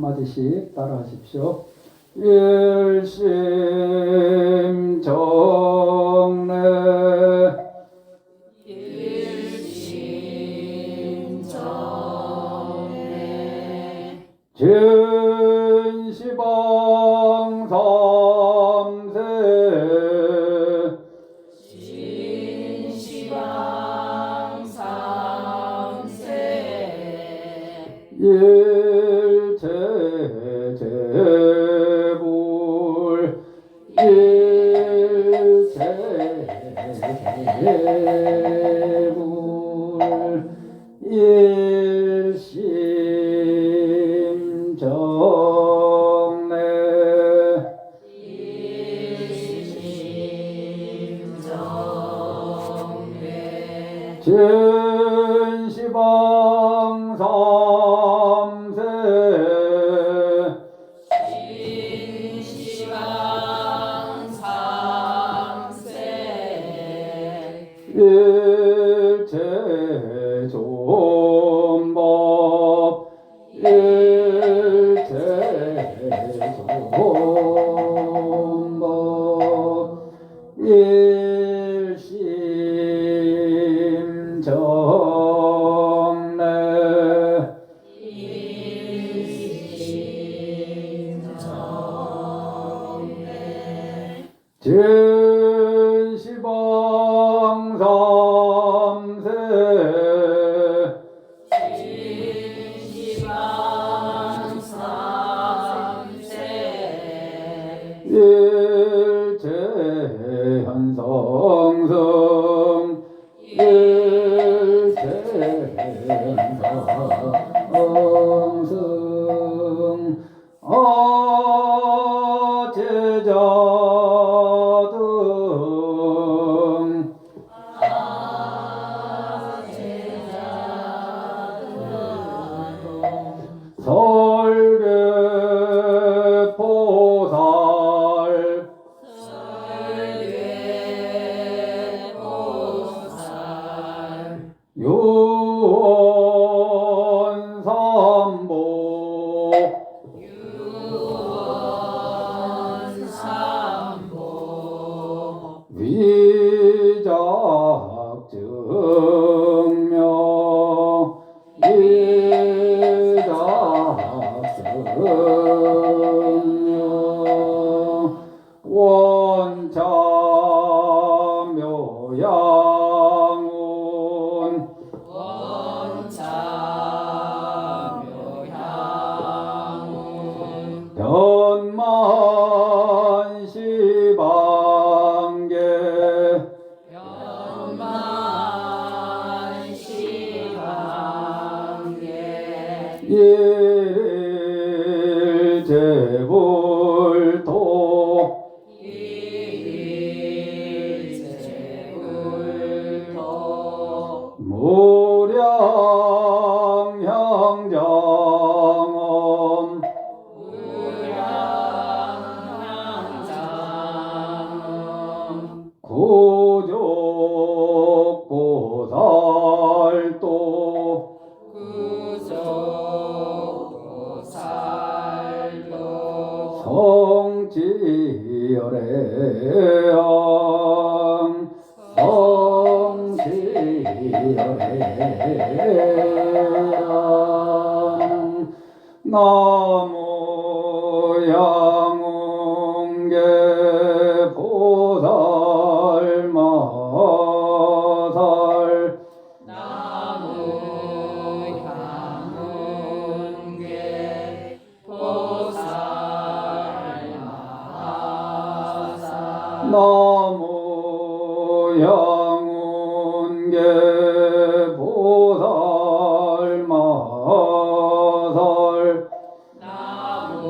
한마디씩 따라하십시오. 일심정래 진시방삼세 일체제불 일심정래 진시방삼세 일체존법 일체존법 일심정래 진시방삼세 일체현성성 일체현성성 아제자등 설계포살 유언삼보 위작증명 위작증명 원자묘양운 변만시방계 일제불토 무량향장엄 구족보살도 성지열애양 성지열애양 나무 양웅계 보살마살 나무 양운계 보살마살 나무 양운계 보살마살 나무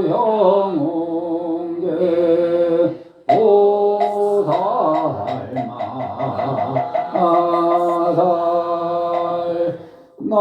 양운계 보살마살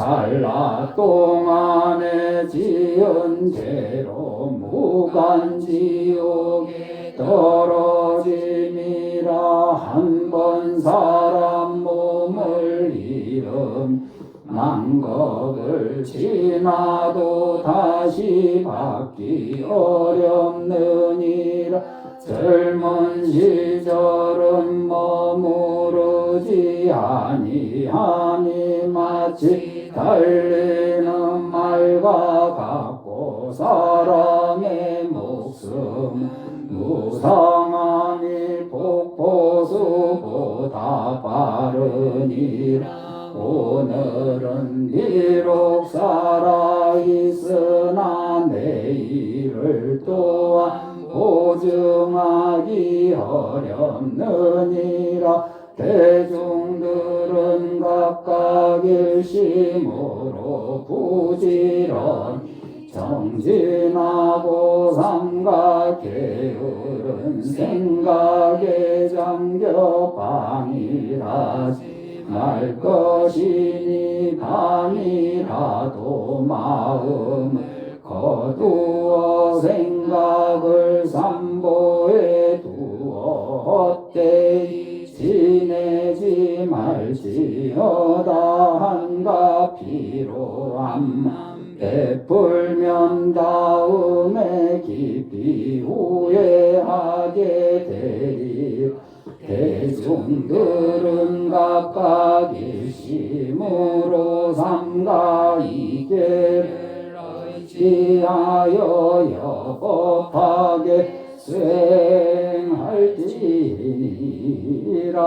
찰나 동안에 지은 죄로 무간지옥에 떨어짐이라. 한 번 사람 몸을 잃음 만겁을 지나도 다시 받기 어렵느니라. 젊은 시절은 머무르지 아니하니 마치 달리는 말과 같고 사람의 목숨 무상하니 폭포수보다 빠르니라. 오늘은 비록 살아있으나 내일을 또한 보증하기 어렵느니라. 대중들은 각각 일심으로 부지런히 정진하고 삼가 게으른 생각에 잠겨 방일하지 말 것이니 밤이라도 마음을 거두어 생각을 삼보에 두어 헛되이 지내지 말지어다. 한가 필요함 베풀면 다음에 깊이 후회하게 되리. 대중들은 각각 일심으로 삼가 이계를 의지하여 여법하게 수행할지니라.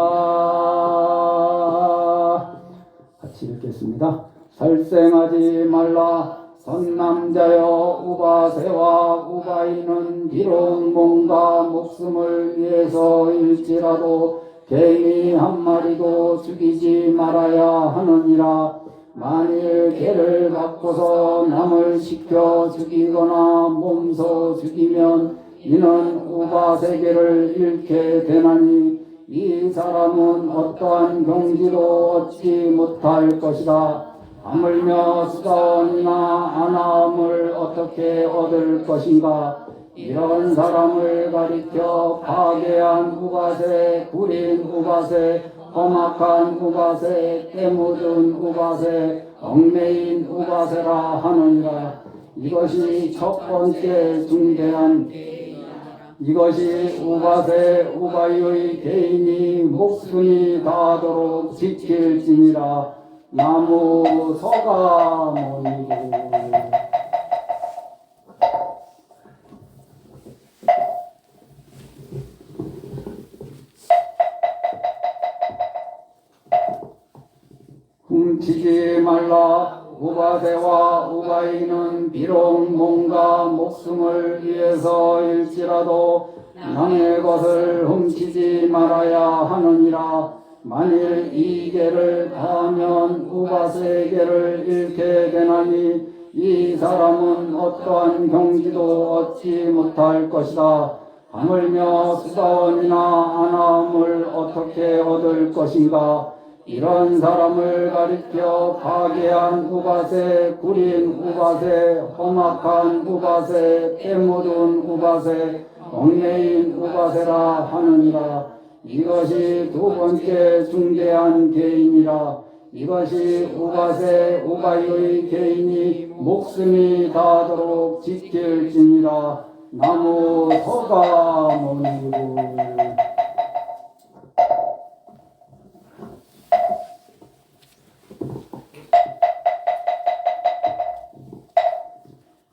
같이 읽겠습니다. 살생하지 말라. 선남자여 우바세와 우바이는 비록 뭔가 목숨을 위해서일지라도 개미 한 마리도 죽이지 말아야 하느니라. 만일 개를 갖고서 남을 시켜 죽이거나 몸소 죽이면 이는 우바세계를 잃게 되나니 이 사람은 어떠한 경지도 얻지 못할 것이다. 하물며 수다원이나 아나움을 어떻게 얻을 것인가. 이런 사람을 가리켜 파괴한 우바세, 구린 우바세, 험악한 우바세, 때묻은 우바세, 얽매인 우바세라 하느니라. 이것이 첫 번째 중대한 이것이 우바세 우바의 개인이 목숨이 다하도록 지킬지니라. 나무 서가모니. 훔치지 말라. 우바세와 우바이는 비록 뭔가 목숨을 위해서일지라도 남의 것을 훔치지 말아야 하느니라. 만일 이 계를 다하면 우바세계를 잃게 되나니 이 사람은 어떠한 경지도 얻지 못할 것이다. 하물며 수다원이나 아나움을 어떻게 얻을 것인가. 이런 사람을 가리켜 파괴한 우바세, 구린 우바세, 험악한 우바세, 때묻은 우바세, 얽매인 우바세라 하느니라. 이것이 두 번째 중대한 개인이라. 이것이 우바세 우바의 개인이 목숨이 다하도록 지킬지니라. 나무 서가모니.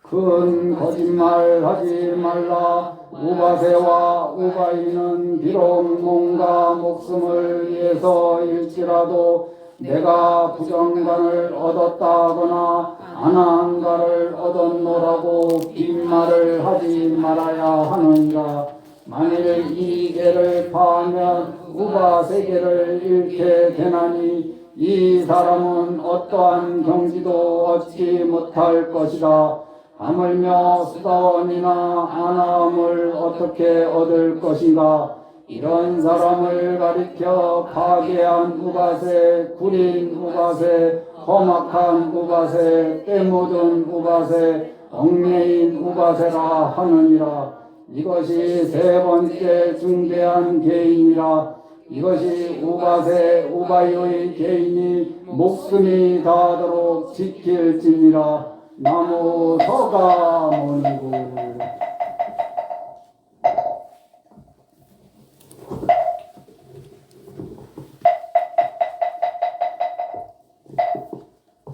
큰 거짓말 하지 말라. 우바세와 우바이는 비록 뭔가 목숨을 위해서일지라도 내가 부정관을 얻었다거나 안한가를 얻었노라고 빈말을 하지 말아야 하느니라. 만일 이 계를 파하면 우바세계를 잃게 되나니 이 사람은 어떠한 경지도 얻지 못할 것이다. 하물며 수다원이나 아나움을 어떻게 얻을 것인가. 이런 사람을 가리켜 파괴한 우바세, 구린 우바세, 험악한 우바세 때 묻은 우바세 얽매인 우바세라 하느니라. 이것이 세 번째 중대한 개인이라. 이것이 우바세 우바의 개인이 목숨이 다하도록 지킬지니라. 나무 서가모니고.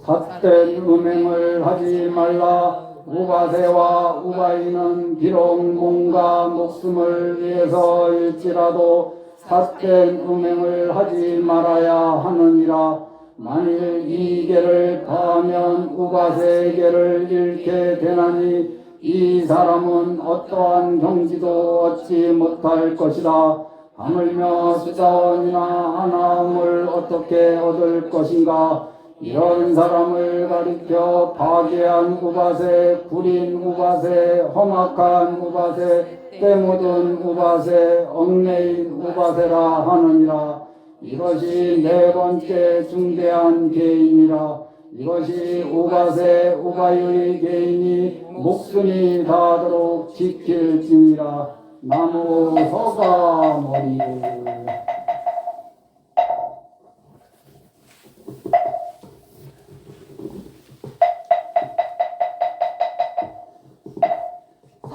삿된 음행을 하지 말라. 우바세와 우바이는 비록 몸과 목숨을 위해서일지라도 삿된 음행을 하지 말아야 하느니라. 만일 이 계를 파하면 우바세 계를 잃게 되나니 이 사람은 어떠한 경지도 얻지 못할 것이다. 하물며 수자원이나 아나움을 어떻게 얻을 것인가. 이런 사람을 가리켜 파괴한 우바세, 구린 우바세, 험악한 우바세, 때 묻은 우바세, 얽매인 우바세라 하느니라. 이것이 네 번째 중대한 개인이라. 이것이 우바세 우바의 개인이 목숨이 다하도록 지킬지니라. 나무 서가모니.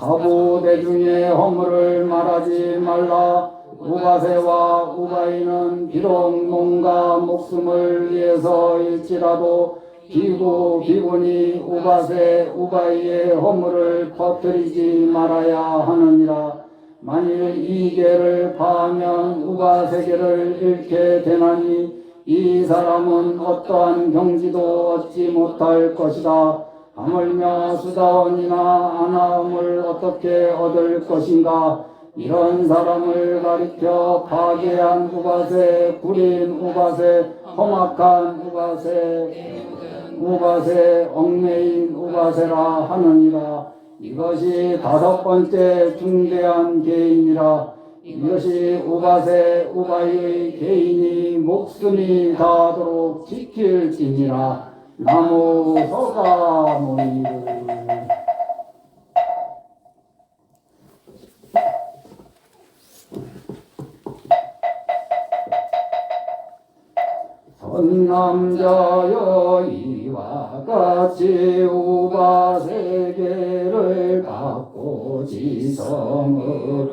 사부대중의 허물을 말하지 말라. 우바세와 우바이는 비록 몸과 목숨을 위해서일지라도 비군이 우바세 우바이의 허물을 퍼뜨리지 말아야 하느니라. 만일 이 계를 파하면 우바세계를 잃게 되나니 이 사람은 어떠한 경지도 얻지 못할 것이다. 하물며 수다원이나 아나움을 어떻게 얻을 것인가. 이런 사람을 가리켜 파괴한 우바세, 구린 우바세, 험악한 우바세, 얽매인 우바세라 하느니라. 이것이 다섯 번째 중대한 개인이라. 이것이 우바세 우바의 개인이 목숨이 다하도록 지킬지니라. 나무 서가모니. 선남자여 이와 같이 우바세계를 갖고 지성으로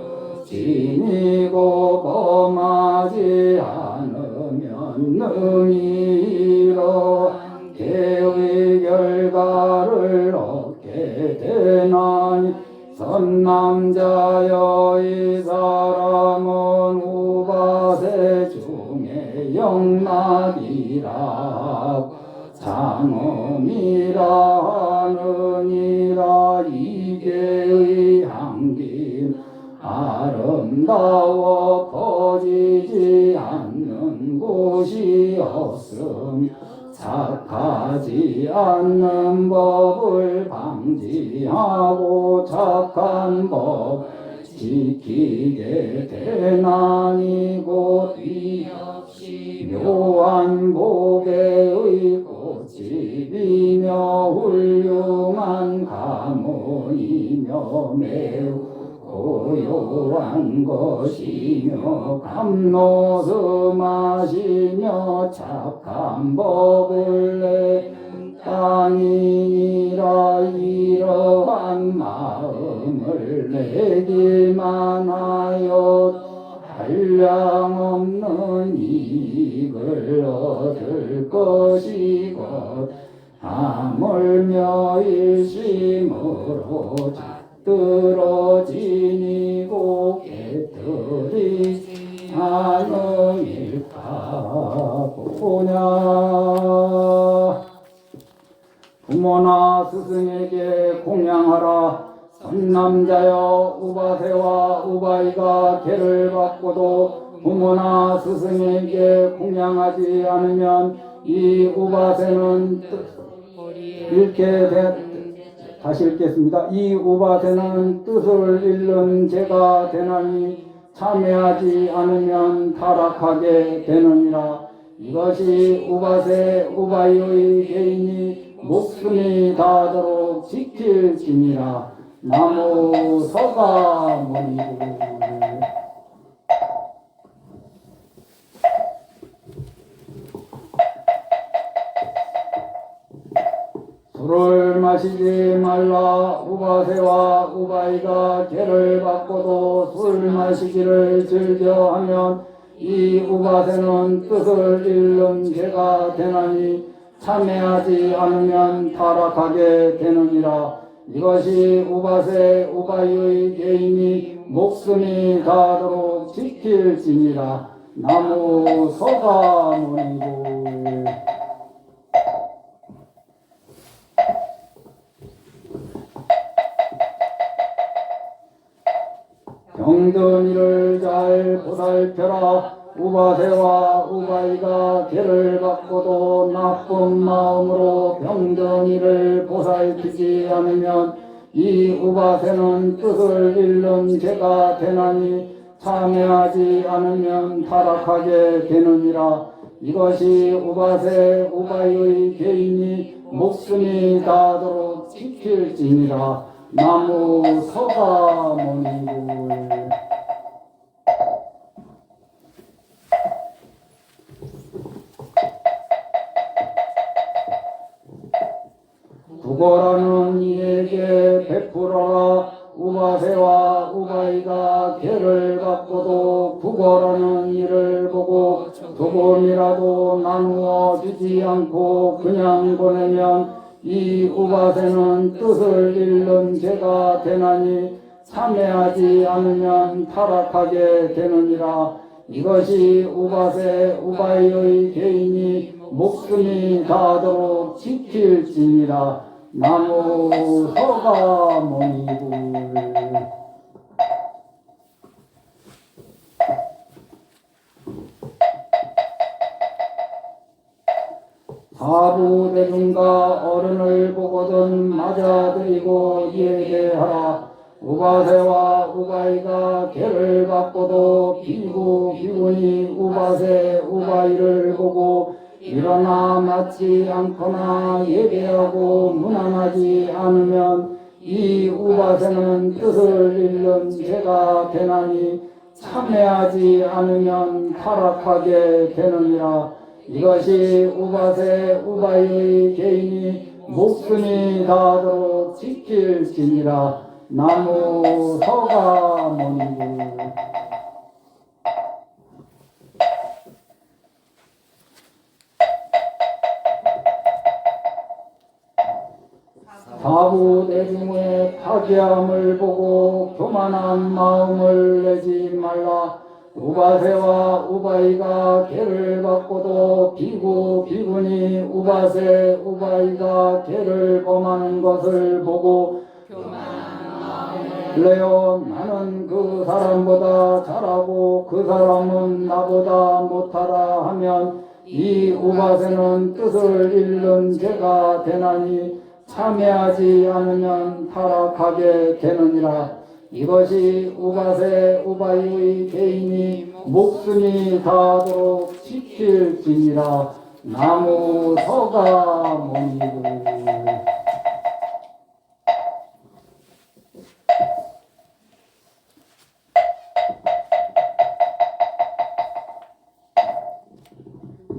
지니고 범하지 않으면 능히 이러한 개의 결과를 얻게 되나니 선남자여 이 사람은 우바세 중에 영락이라 장엄이라 하느니라. 이계의 향기 아름다워 퍼지지 않는 곳이 없으며 착하지 않는 법을 방지하고 착한 법 지키게 되나니 곧 이 없이 묘한 복의 꽃이며 훌륭한 가문이며 매우 고요한 것이며 감노스마시며 착한 법을 내는 땅이니라. 이러한 마음을 내기만 하여 한량없는 이익을 얻을 것이고 하물며 일심으로 들어지니고 깨뜨리지 않음일까 보냐. 부모나 스승에게 공양하라. 선남자여 우바세와 우바이가 계를 받고도 부모나 스승에게 공양하지 않으면 이 우바세는 잃게 다시 읽겠습니다. 이 우바세는 뜻을 잃는 죄가 되나니 참회하지 않으면 타락하게 되느니라. 이것이 우바세 우바이의 개인이 목숨이 닿도록 지킬지니라. 나무 서가모니도. 술을 마시지 말라. 우바세와 우바이가 죄를 받고도 술 마시기를 즐겨하면 이 우바세는 뜻을 잃는 죄가 되나니 참회하지 않으면 타락하게 되느니라. 이것이 우바세 우바이의 개인이 목숨이 닿도록 지킬지니라. 나무 서가모니도. 병든이를 잘 보살펴라. 우바세와 우바이가 죄를 받고도 나쁜 마음으로 병든이를 보살피지 않으면 이 우바세는 뜻을 잃는 죄가 되나니 참회하지 않으면 타락하게 되느니라. 이것이 우바세 우바이의 개인이 목숨이 닿도록 지킬지니라. 나무 서가모니도. 구걸하는 이에게 베풀어라. 우바세와 우바이가 죄를 받고도 구걸하는 이를 보고 조금이라도 나누어 주지 않고 그냥 보내면 이 우바세는 뜻을 잃는 죄가 되나니 참회하지 않으면 타락하게 되느니라. 이것이 우바세 우바이의 개인이 목숨이 닿도록 지킬지니라. 나무 서가모니도. 사부대중과 어른을 보거든 맞아들이고 이에게 하라. 우바세와 우바이가 죄를 받고도 비군이 우바세 우바이를 보고 일어나 맞지 않거나 예배하고 무난하지 않으면 이 우바세는 뜻을 잃는 죄가 되나니 참회하지 않으면 타락하게 되느니라. 이것이 우바세 우바이의 개인이 목숨이 닿도록 지킬지니라. 나무 서가모니도. 사부대중의 파괴함을 보고 교만한 마음을 내지 말라. 우바세와 우바이가 죄를 받고도 비군이 우바세 우바이가 죄를 범하는 것을 보고 그래요, 나는 그 사람보다 잘하고 그 사람은 나보다 못하라 하면 이 우바세는 뜻을 잃는 죄가 되나니 참회하지 않으면 타락하게 되느니라. 이것이 우바세 우바이의 개인이 목숨이 닿도록 지킬지니라. 나무 서가모니도.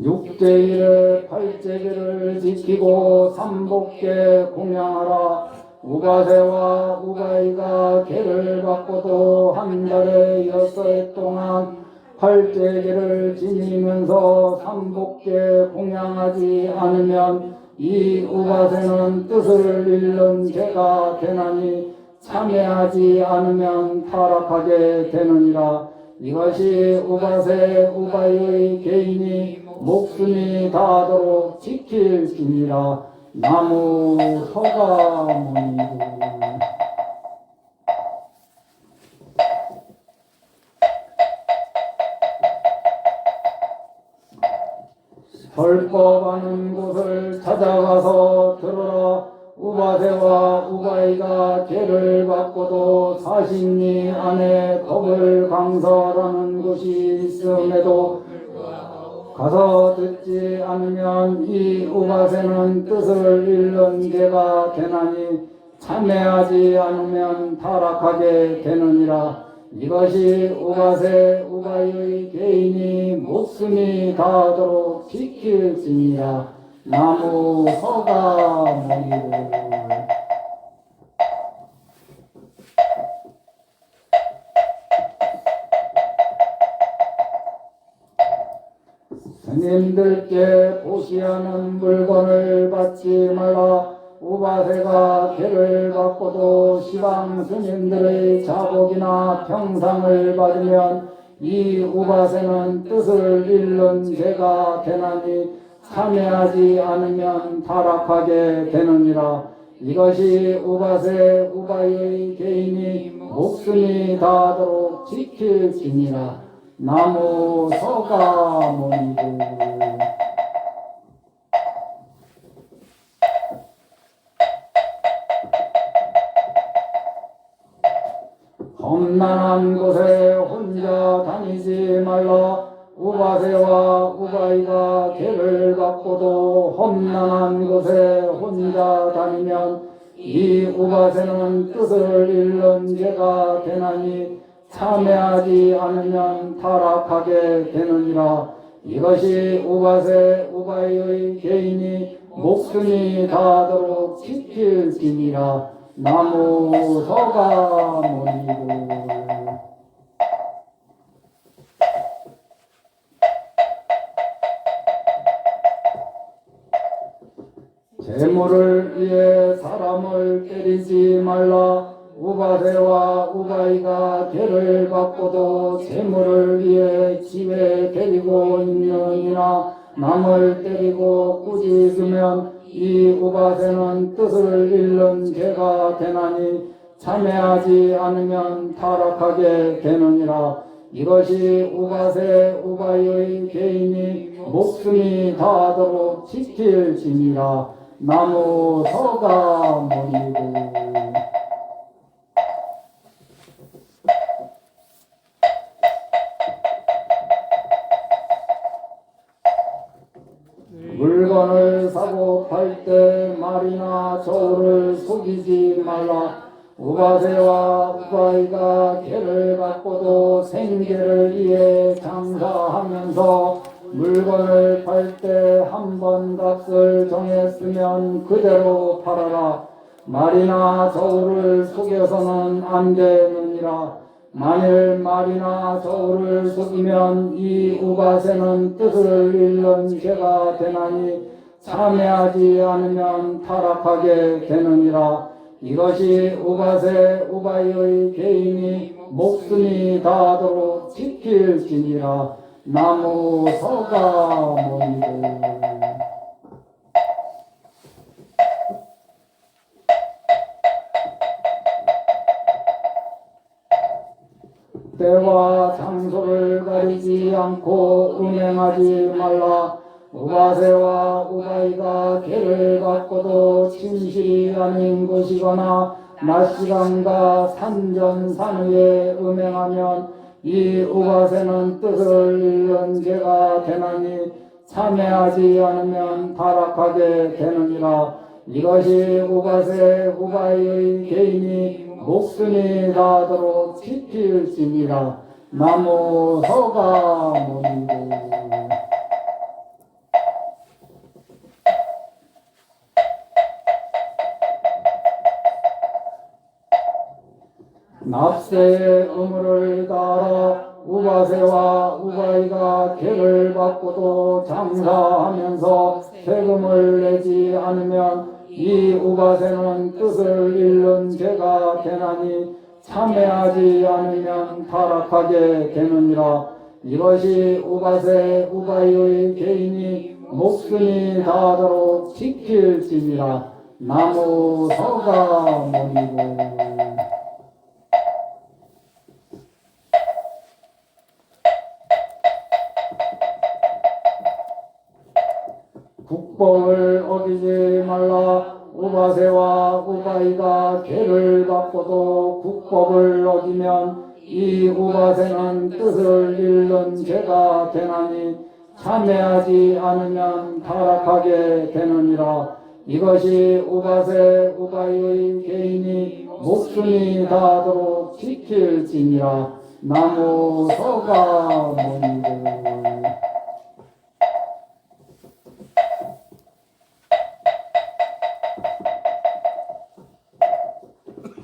육제일에 팔제기를 지키고 삼복계 공양하라. 우바세와 우바이가 죄를 받고도 한 달에 6해 동안 팔제기를 지니면서 삼복계 공양하지 않으면 이 우바세는 뜻을 잃는 죄가 되나니 참회하지 않으면 타락하게 되느니라. 이것이 우바세 우바이의 개인이 목숨이 닿도록 지킬지니라. 나무 서가모니도. 설법하는 곳을 찾아가서 들어라. 우바세와 우바이가 죄를 받고도 40리 안에 법을 강설하는 곳이 있음에도 가서 듣지 않으면 이 우바세는 뜻을 잃는 죄가 되나니 참회하지 않으면 타락하게 되느니라. 이것이 우바세 우바의 개인이 목숨이 다하도록 지킬지니라. 나무 서가 모니고. 스님들께 보시하는 물건을 받지 말라. 우바세가 개를 받고도 시방 스님들의 자복이나 평상을 받으면 이 우바세는 뜻을 잃는 죄가 되나니 참회하지 않으면 타락하게 되느니라. 이것이 우바세 우바의 개인이 목숨이 다하도록 지킬지니라. 나무 서가 모니고. 험난한 곳에 혼자 다니지 말라. 우바세와 우바이가 개를 받고도 험난한 곳에 혼자 다니면 이 우바세는 뜻을 잃는 죄가 되나니 참회하지 않으면 타락하게 되느니라. 이것이 우바세 우바이의 개인이 목숨이 다하도록 지킬지니라. 나무 서가 모니고. 재물을 위해 사람을 때리지 말라. 우바세와 우바이가 개를 받고도 재물을 위해 집에 데리고 있는 이나 남을 때리고 꾸짖으면 이 우바세는 뜻을 잃는 죄가 되나니 참회하지 않으면 타락하게 되느니라. 이것이 우바세 우바이의 개인이 목숨이 다하도록 지킬지니라. 나무 서가 모니고. 물건을 사고 팔 때 말이나 저울을 속이지 말라. 우바세와 우바이가 개를 받고도 생계를 위해 장사하면서 물건을 팔 때 한 번 값을 정했으면 그대로 팔아라. 말이나 저울을 속여서는 안 되느니라. 만일 말이나 저울을 속이면 이 우바세는 뜻을 잃는 죄가 되나니 참회하지 않으면 타락하게 되느니라. 이것이 우바세 우바이의 개인이 목숨이 다하도록 지킬지니라. 나무 서가 모니고. 때와 장소를 가리지 않고 음행하지 말라. 우바세와 우바이가 개를 받고도 침실이 아닌 것이거나 낮 시간과 산전산후에 음행하면 이 우바세는 뜻을 잃는 죄가 되나니 참회하지 않으면 타락하게 되느니라. 이것이 우바세 우바이의 개인이 목숨이 다하도록 지킬지니라. 나무 서가 모니고. 납세의 의무를 다하라. 우바세와 우바이가 개를 받고도 장사하면서 세금을 내지 않으면 이 우바세는 뜻을 잃는 죄가 되나니 참회하지 않으면 타락하게 되느니라. 이것이 우바세 우바이의 개인이 목숨이 다하도록 지킬지니라. 나무 서가 모니고. 국법을 어기지 말라. 우바세와 우바이가 개를 받고도 국법을 어기면 이 우바세는 뜻을 잃는 죄가 되나니 참회하지 않으면 타락하게 되느니라. 이것이 우바세 우바이의 개인이 목숨이 다하도록 지킬지니라. 나무 서가모니들.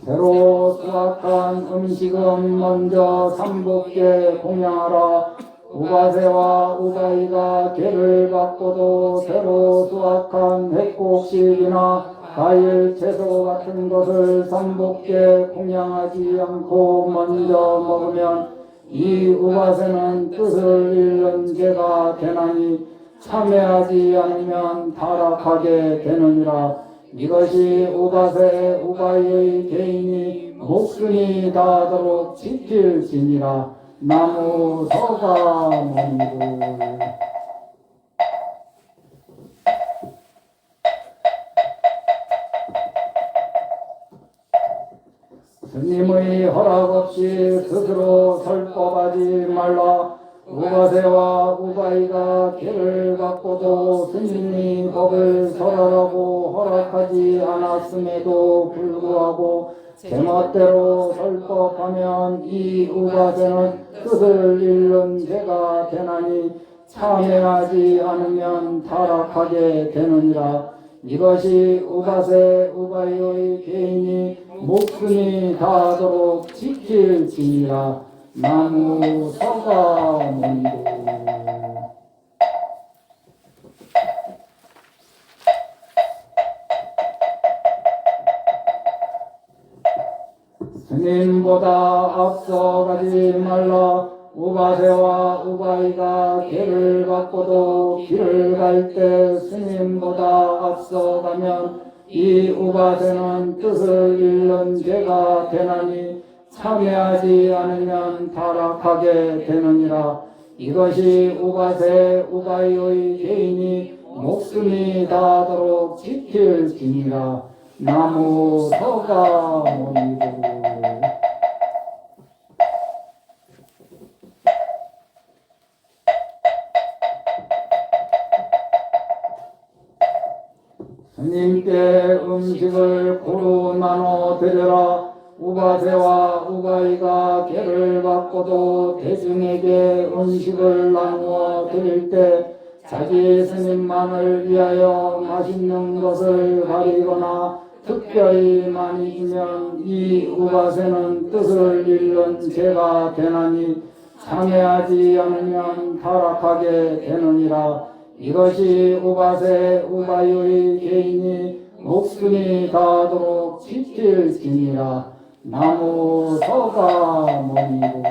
새로 수확한 음식은 먼저 삼복께 공양하라. 우바세와 우바이가 계를 받고도 새로 수확한 핵곡식이나 과일, 채소 같은 것을 삼복께 공양하지 않고 먼저 먹으면 이 우바세는 뜻을 잃는 죄가 되나니 참회하지 않으면 타락하게 되느니라. 이것이 우바세 우바이의 개인이 목숨이 다하도록 지킬지니라. 나무 서가모니들. 스님의 허락 없이 스스로 설법하지 말라. 우바세와 우바이가 계를 받고도 스님이 법을 설하라고 허락하지 않았음에도 불구하고 제멋대로 설법하면 이 우바세는 뜻을 잃는 죄가 되나니 참회하지 않으면 타락하게 되느니라. 이것이 우바세 우바이의 개인이 목숨이 다하도록 지킬지니라. 나무 서가모니들. 스님보다 앞서가지 말라. 우바세와 우바이가 계를 받고도 길을 갈 때 스님보다 앞서가면 이 우바세는 뜻을 잃는 죄가 되나니 참회하지 않으면 타락하게 되느니라. 이것이 우바세 우바이의 개인이 목숨이 다하도록 지킬지니라. 나무 서가모니들. 스님께 음식을 고루 나눠 드려라. 우바세와 우바이가 계를 받고도 대중에게 음식을 나누어 드릴 때 자기 스님만을 위하여 맛있는 것을 가리거나 특별히 많이 주면 이 우바세는 뜻을 잃는 죄가 되나니 참회하지 않으면 타락하게 되느니라. 이것이 우바세 우바이의 개인이 목숨이 다하도록 지킬지니라. 나무 서가모니들.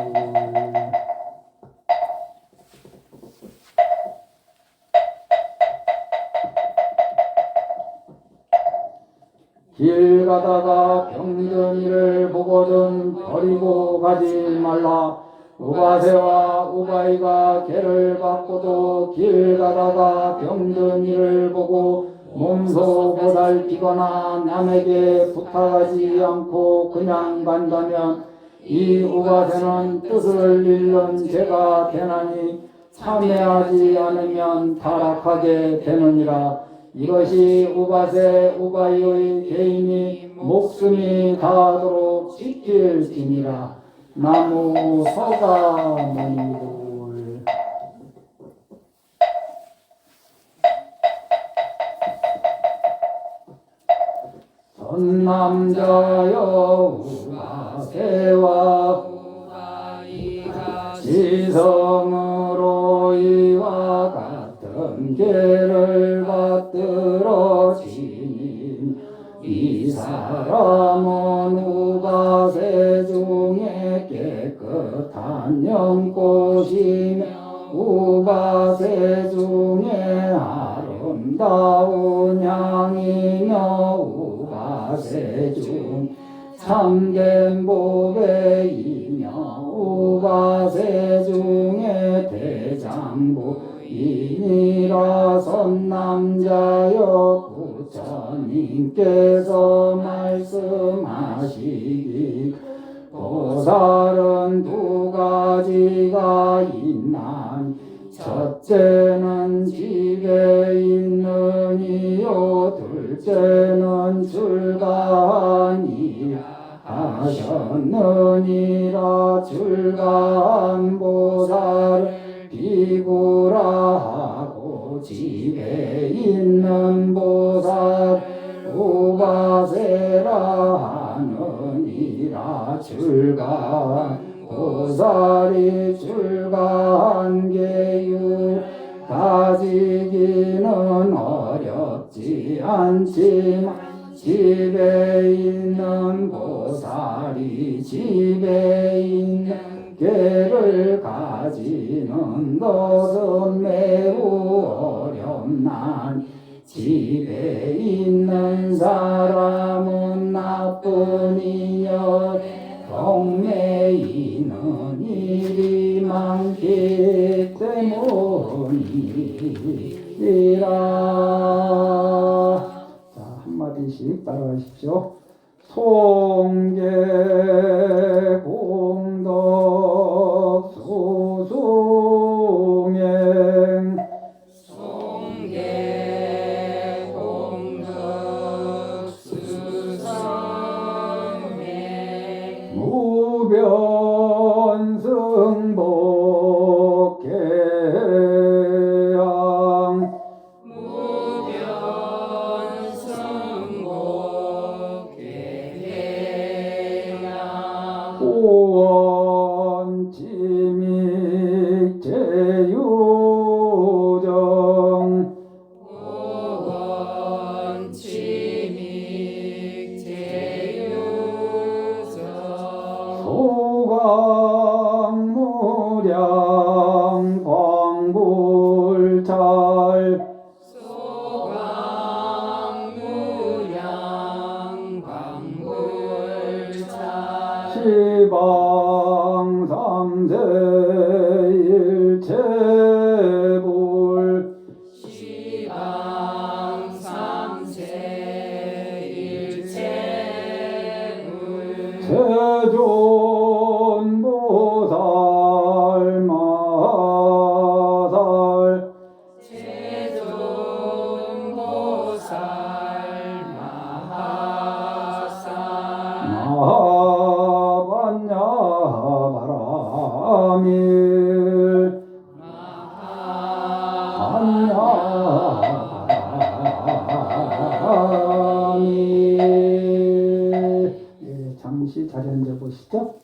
길 가다가 병든 이를 보거든 버리고 가지 말라. 우바세와 우바이가 계를 받고도 길 가다가 병든 이를 보고 몸소 보살피거나 남에게 부탁하지 않고 그냥 간다면 이 우바세는 뜻을 잃는 죄가 되나니 참회하지 않으면 타락하게 되느니라. 이것이 우바세 우바이의 개인이 목숨이 다하도록 지킬지니라. 나무 서가모니들. 선남자여 우바세와 우바이가 지성으로 이와 같은 죄를 받들어 지닌 이 사람은 우바세 중에 깨끗한 연꽃이며 우바세 중에 아름다운 향이며 우바세 중 참된 보배이며 우바세 중에 대장부이니라. 선남자여 부처님께서 말씀하시기 보살은 두 가지가 있나니 첫째는 집에 있는 이요 둘째는 출가하니 하셨느니라. 출가한 보살을 비구라 하고 집에 있는 보살 우바세라 하느니라. 출가한 보살이 출가한 계유 가지기는 어렵지 않지만 집에 있는 보살이 집에 있는 계를 가지는 것은 매우 어렵나니 집에 있는 사람은 나쁜 인연에 경매이는 일이 많기 때문이라. 자, 한마디씩 따라하십시오. 송계 공덕 수승행 송계 공덕 수성행 무변승복 계양 무변승복 계양 호원 지믹 제유정 오원 치믹 제유정 소강무량 광불찰 소광무량 광불찰 시방 삼세 일체불 시방 삼세 일체불 세존보살 마살 세존보살 마하살 마하반야 바라밀 반야 바라밀. 예, 잠시 자리에 앉아 보시죠.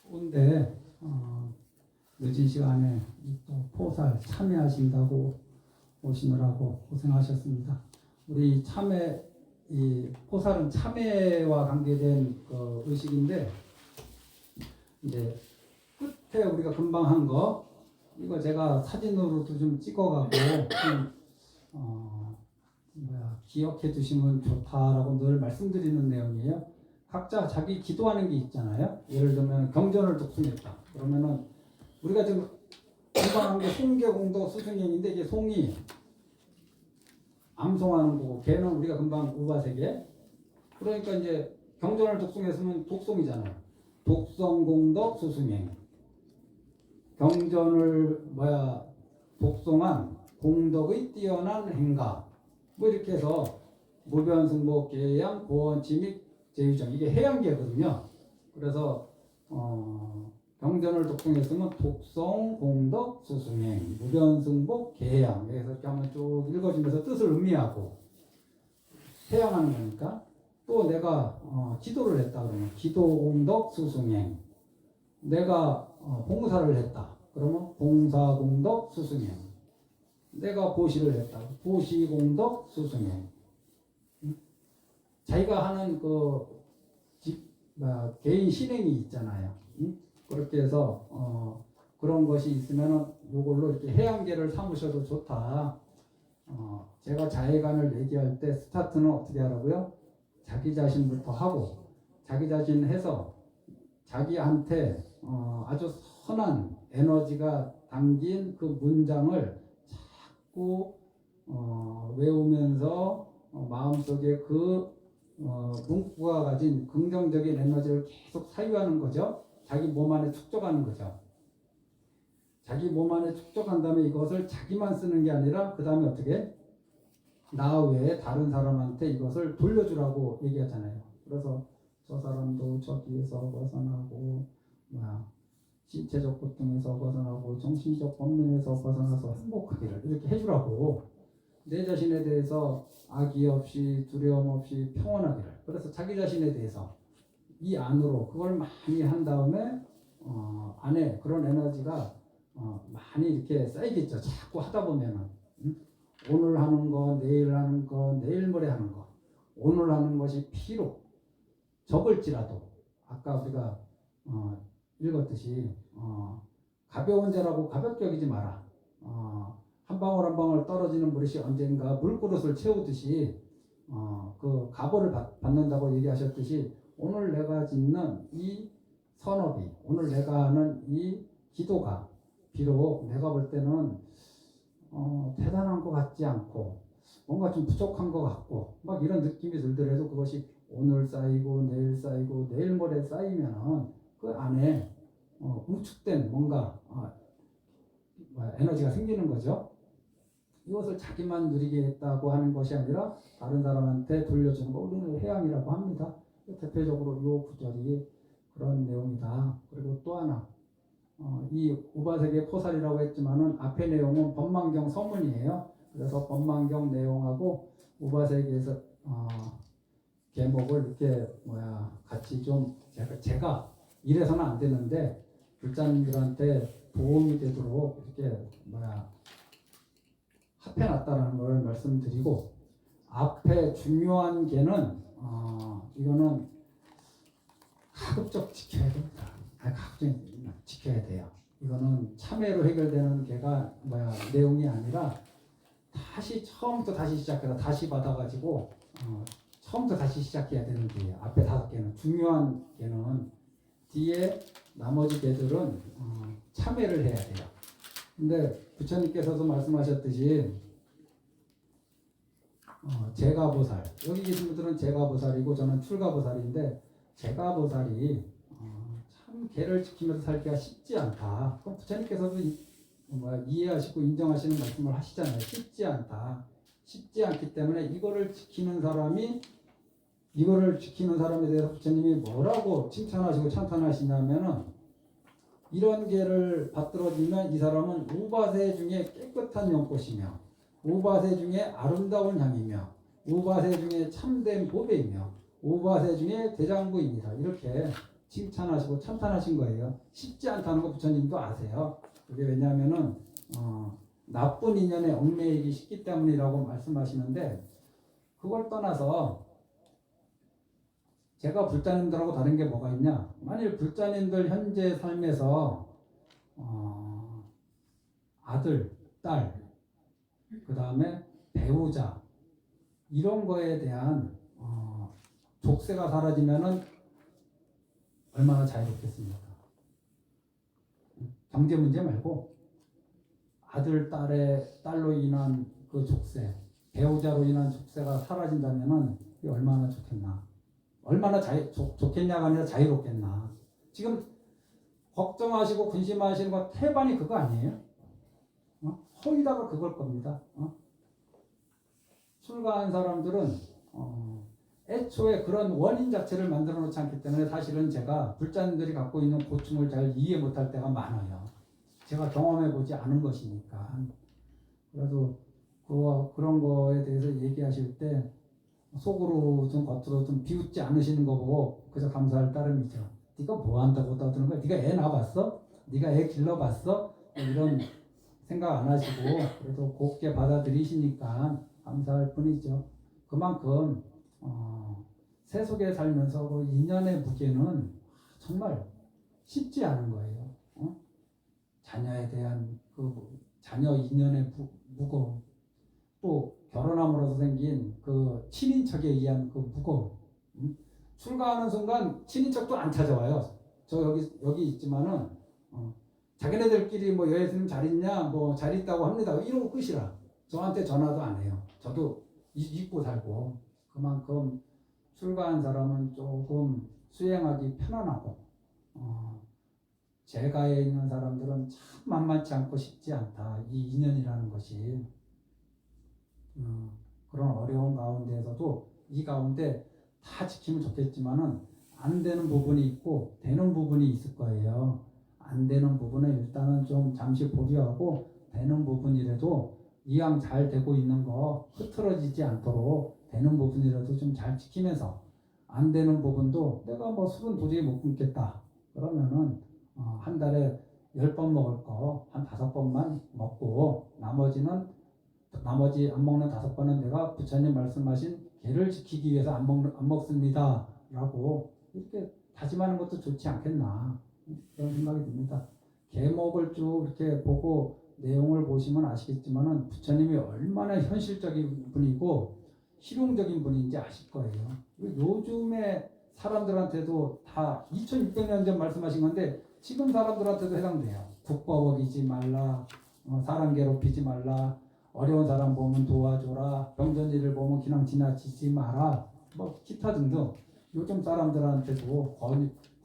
추운데 늦은 시간에 또 포살 참여하신다고 오시느라고 고생하셨습니다. 우리 참회, 이 포살은 참회와 관계된 그 의식인데 이제 끝에 우리가 금방 한 거 이거 제가 사진으로도 좀 찍어가고 기억해 두시면 좋다라고 늘 말씀드리는 내용이에요. 각자 자기 기도하는 게 있잖아요. 예를 들면 경전을 독송했다. 그러면은 우리가 지금 금방 한 게 송계공덕 수승행인데 이게 송이 암송하는 거고 개는 우리가 금방 우바세계. 그러니까 이제 경전을 독송했으면 독송이잖아요. 독성공덕 수승행. 경전을 독송한 공덕의 뛰어난 행가. 뭐 이렇게 해서 무변승복 계양 고원치믹 제유정 이게 해양계거든요. 그래서 경전을 독송했으면 독성 공덕 수승행 무변승복 계양 그래서 이렇게 한번 쭉 읽어주면서 뜻을 의미하고 해양하는 거니까 또 내가 기도를 했다 그러면 기도 공덕 수승행 내가 봉사를 했다 그러면 봉사 공덕 수승행 내가 보시를 했다고. 보시공덕 수승행. 자기가 하는 개인 실행이 있잖아요. 그렇게 해서 그런 것이 있으면은 이걸로 이렇게 해양계를 삼으셔도 좋다. 제가 자해관을 얘기할 때 스타트는 어떻게 하라고요? 자기 자신부터 하고 자기 자신 해서 자기한테 아주 선한 에너지가 담긴 그 문장을 자꾸 외우면서 마음속에 그 문구가 가진 긍정적인 에너지를 계속 사유하는 거죠. 자기 몸 안에 축적하는 거죠. 자기 몸 안에 축적한 다음에 이것을 자기만 쓰는 게 아니라 그 다음에 어떻게 나 외에 다른 사람한테 이것을 돌려주라고 얘기하잖아요. 그래서 저 사람도 저기에서 벗어나고 신체적 고통에서 벗어나고 정신적 범민에서 벗어나서 행복하기를 이렇게 해주라고 내 자신에 대해서 악의 없이 두려움 없이 평온하기를. 그래서 자기 자신에 대해서 이 안으로 그걸 많이 한 다음에 안에 그런 에너지가 많이 이렇게 쌓이겠죠. 자꾸 하다 보면은 오늘 하는 거, 내일 하는 거, 내일 모레 하는 거. 오늘 하는 것이 피로 적을지라도 아까 우리가 읽었듯이 가벼운 자라고 가볍게 여기지 마라. 한 방울 한 방울 떨어지는 물이 언젠가 물그릇을 채우듯이 그 가보를 받는다고 얘기하셨듯이 오늘 내가 짓는 이 선업이, 오늘 내가 하는 이 기도가 비록 내가 볼 때는 대단한 것 같지 않고 뭔가 좀 부족한 것 같고 막 이런 느낌이 들더라도 그것이 오늘 쌓이고 내일 모레 쌓이면은 그 안에 응축된 뭔가 에너지가 생기는 거죠. 이것을 자기만 누리게 했다고 하는 것이 아니라 다른 사람한테 돌려주는 거 우리는 해양이라고 합니다. 대표적으로 이 구절이 그런 내용이다. 그리고 또 하나 이 우바색의 포살이라고 했지만은 앞의 내용은 법망경 서문이에요. 그래서 법망경 내용하고 우바색에서 계목을 이렇게 같이 좀 제가 이래서는 안 되는데 불자님들한테 도움이 되도록 이렇게 합해놨다는 걸 말씀드리고 앞에 중요한 개는 이거는 가급적 지켜야 됩니다. 가급적 지켜야 돼요. 이거는 참회로 해결되는 개가 내용이 아니라 다시 처음부터 다시 시작해서 다시 받아가지고 처음부터 다시 시작해야 되는 게예요. 앞에 5개는 중요한 개는 뒤에 나머지 개들은 참회를 해야 돼요. 근데 부처님께서도 말씀하셨듯이 제가보살 여기 계신 분들은 제가보살이고 저는 출가보살인데 제가보살이 참 개를 지키면서 살기가 쉽지 않다. 그럼 부처님께서도 이해하시고 인정하시는 말씀을 하시잖아요. 쉽지 않다. 쉽지 않기 때문에 이거를 지키는 사람에 대해서 부처님이 뭐라고 칭찬하시고 찬탄하시냐면은 이런 개를 받들어지면 이 사람은 우바세 중에 깨끗한 연꽃이며 우바세 중에 아름다운 향이며 우바세 중에 참된 보배이며 우바세 중에 대장부입니다. 이렇게 칭찬하시고 찬탄하신 거예요. 쉽지 않다는 거 부처님도 아세요. 그게 왜냐하면은 나쁜 인연에 얽매이기 쉽기 때문이라고 말씀하시는데 그걸 떠나서 제가 불자님들하고 다른 게 뭐가 있냐? 만일 불자님들 현재 삶에서 아들, 딸, 그 다음에 배우자 이런 거에 대한 족쇄가 사라지면은 얼마나 자유롭겠습니까? 경제 문제 말고 아들, 딸로 인한 그 족쇄, 배우자로 인한 족쇄가 사라진다면은 이게 얼마나 좋겠나? 얼마나 좋겠냐가 아니라 자유롭겠나. 지금 걱정하시고 근심하시는 거 태반이 그거 아니에요? 허위다가 그걸 겁니다. 출가한 사람들은 애초에 그런 원인 자체를 만들어 놓지 않기 때문에 사실은 제가 불자님들이 갖고 있는 고충을 잘 이해 못할 때가 많아요. 제가 경험해 보지 않은 것이니까. 그래도 그런 거에 대해서 얘기하실 때 속으로 좀 겉으로 좀 비웃지 않으시는 거 보고 그저 감사할 따름이죠. 네가 뭐 한다고 떠드는 거야? 네가 애 낳아봤어? 네가 애 길러봤어? 이런 생각 안 하시고 그래도 곱게 받아들이시니까 감사할 뿐이죠. 그만큼 세속에 살면서 그 인연의 무게는 정말 쉽지 않은 거예요. 자녀에 대한 그 자녀 인연의 무거움, 또 결혼함으로써 생긴 그 친인척에 의한 그 무거움. 출가하는 순간 친인척도 안 찾아와요. 저 여기 있지만은 자기네들끼리 뭐 여예스님 잘 있냐, 뭐 잘 있다고 합니다. 이러고 끝이라. 저한테 전화도 안 해요. 저도 잊고 살고. 그만큼 출가한 사람은 조금 수행하기 편안하고, 제가에 있는 사람들은 참 만만치 않고 쉽지 않다. 이 인연이라는 것이. 그런 어려운 가운데에서도 이 가운데 다 지키면 좋겠지만은 안 되는 부분이 있고 되는 부분이 있을 거예요. 안 되는 부분은 일단은 좀 잠시 보류하고 되는 부분이라도 이왕 잘 되고 있는 거 흐트러지지 않도록 되는 부분이라도 좀 잘 지키면서 안 되는 부분도 내가 뭐 술은 도저히 못 끊겠다. 그러면은 한 달에 10번 먹을 거 한 5번만 먹고 나머지 안 먹는 5번은 내가 부처님 말씀하신 계를 지키기 위해서 안 먹습니다. 라고 이렇게 다짐하는 것도 좋지 않겠나. 그런 생각이 듭니다. 계목을 쭉 이렇게 보고 내용을 보시면 아시겠지만은 부처님이 얼마나 현실적인 분이고 실용적인 분인지 아실 거예요. 요즘에 사람들한테도 다 2600년 전 말씀하신 건데 지금 사람들한테도 해당돼요. 국법 어기지 말라, 사람 괴롭히지 말라, 어려운 사람 보면 도와줘라, 병든 일을 보면 그냥 지나치지 마라, 뭐 기타 등등 요즘 사람들한테도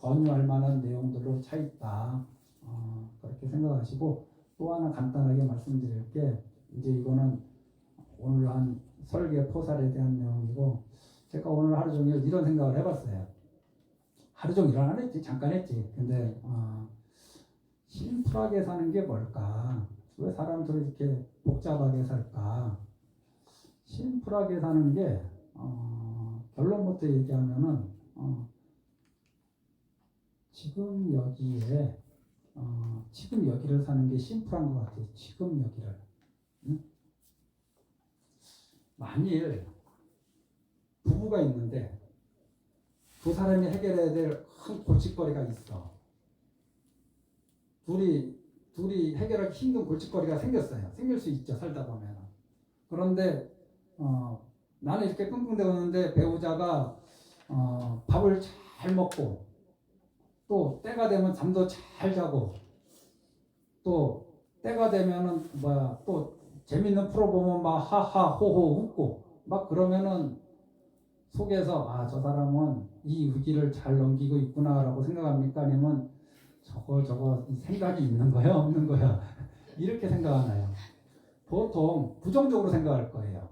권유할 만한 내용들로 차 있다. 그렇게 생각하시고 또 하나 간단하게 말씀드릴 게 이제 이거는 오늘 한 설계 포살에 대한 내용이고 제가 오늘 하루 종일 이런 생각을 해봤어요. 하루 종일 안 했지, 잠깐 했지. 근데 심플하게 사는 게 뭘까? 왜 사람들이 이렇게 복잡하게 살까? 심플하게 사는 게 결론부터 얘기하면은 지금 여기에 지금 여기를 사는 게 심플한 것 같아요. 지금 여기를. 응? 만일 부부가 있는데 두 사람이 해결해야 될 큰 골칫거리가 있어. 둘이 해결하기 힘든 골칫거리가 생겼어요. 생길 수 있죠. 살다 보면. 그런데 나는 이렇게 끙끙대는데 배우자가 밥을 잘 먹고 또 때가 되면 잠도 잘 자고 또 때가 되면은 또 재밌는 프로 보면 막 하하 호호 웃고 막 그러면은 속에서 저 사람은 이 위기를 잘 넘기고 있구나라고 생각합니까? 아니면 저거 생각이 있는 거야 없는 거야 이렇게 생각하나요? 보통 부정적으로 생각할 거예요.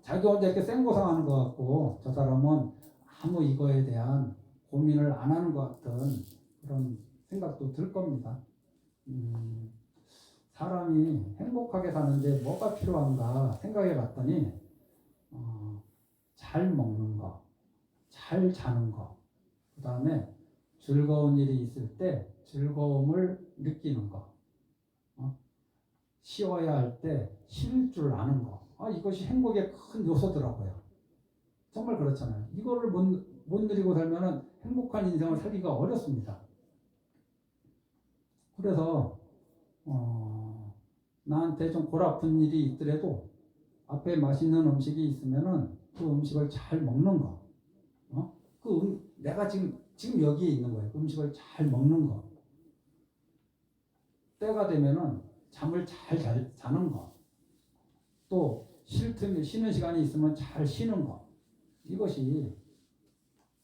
자기 혼자 이렇게 생고생하는 것 같고 저 사람은 아무 이거에 대한 고민을 안 하는 것 같은 그런 생각도 들 겁니다. 사람이 행복하게 사는데 뭐가 필요한가 생각해 봤더니 잘 먹는 거, 잘 자는 거, 그 다음에 즐거운 일이 있을 때 즐거움을 느끼는 거, 쉬어야 할 때 쉴 줄 아는 거. 이것이 행복의 큰 요소더라고요. 정말 그렇잖아요. 이거를 못 누리고 살면은 행복한 인생을 살기가 어렵습니다. 그래서 나한테 좀 골 아픈 일이 있더라도 앞에 맛있는 음식이 있으면은 그 음식을 잘 먹는 거. 내가 지금 여기에 있는 거예요. 그 음식을 잘 먹는 거. 때가 되면은 잠을 잘 자는 거. 또 쉬는 시간이 있으면 잘 쉬는 거. 이것이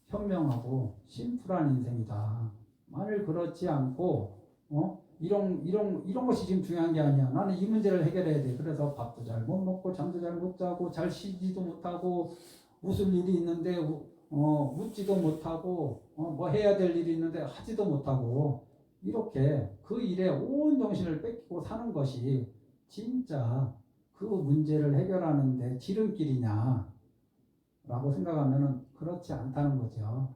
현명하고 심플한 인생이다. 만일 그렇지 않고 이런 것이 지금 중요한 게 아니야. 나는 이 문제를 해결해야 돼. 그래서 밥도 잘 못 먹고 잠도 잘 못 자고 잘 쉬지도 못하고 웃을 일이 있는데 웃지도 못하고 뭐 해야 될 일이 있는데 하지도 못하고 이렇게 그 일에 온 정신을 뺏기고 사는 것이 진짜 그 문제를 해결하는데 지름길이냐 라고 생각하면 그렇지 않다는 거죠.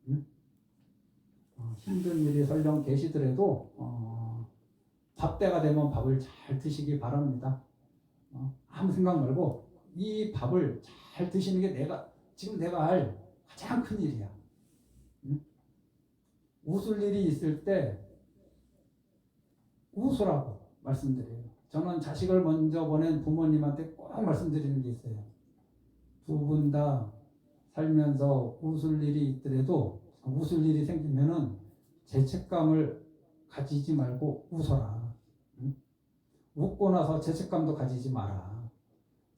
응? 힘든 일이 설령 계시더라도 밥 때가 되면 밥을 잘 드시기 바랍니다. 아무 생각 말고 이 밥을 잘 드시는 게 지금 내가 할 가장 큰 일이야. 응? 웃을 일이 있을 때 웃으라고 말씀드려요. 저는 자식을 먼저 보낸 부모님한테 꼭 말씀드리는 게 있어요. 두 분 다 살면서 웃을 일이 있더라도 웃을 일이 생기면은 죄책감을 가지지 말고 웃어라. 응? 웃고 나서 죄책감도 가지지 마라.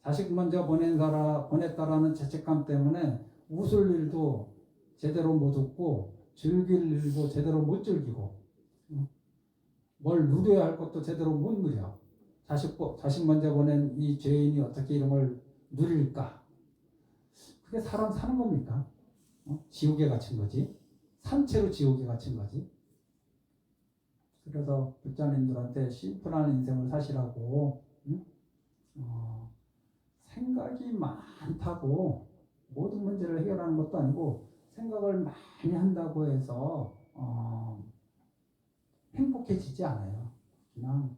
자식 먼저 보냈다라는 죄책감 때문에 웃을 일도 제대로 못 웃고 즐길 일도 제대로 못 즐기고 뭘 누려야 할 것도 제대로 못 누려. 자식 먼저 보낸 이 죄인이 어떻게 이런 걸 누릴까? 그게 사람 사는 겁니까? 지옥에 갇힌 거지. 산채로 지옥에 갇힌 거지. 그래서 불자님들한테 심플한 인생을 사시라고 생각이 많다고 모든 문제를 해결하는 것도 아니고 생각을 많이 한다고 해서 행복해지지 않아요. 그냥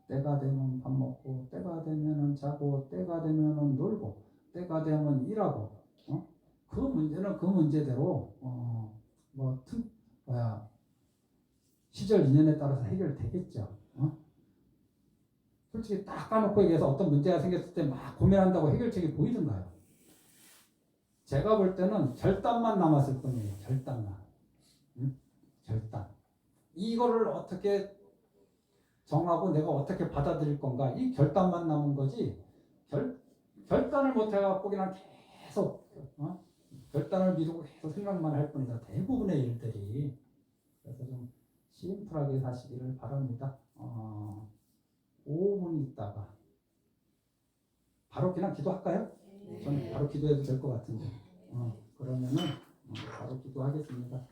때가 되면 밥 먹고 때가 되면 자고 때가 되면 놀고 때가 되면 일하고 그 문제는 그 문제대로 시절 인연에 따라서 해결되겠죠. 솔직히 딱 까놓고 얘기해서 어떤 문제가 생겼을 때 막 고민한다고 해결책이 보이던가요? 제가 볼 때는 결단만 남았을 뿐이에요. 결단만. 결단. 이거를 어떻게 정하고 내가 어떻게 받아들일 건가, 이 결단만 남은 거지. 결단을 못 해갖고 그냥 계속 결단을 미루고 계속 생각만 할 뿐이다. 대부분의 일들이. 그래서 좀 심플하게 사시기를 바랍니다. 5분 있다가 바로 그냥 기도할까요? 저는 바로 기도해도 될 것 같은데. 그러면은 바로 기도하겠습니다.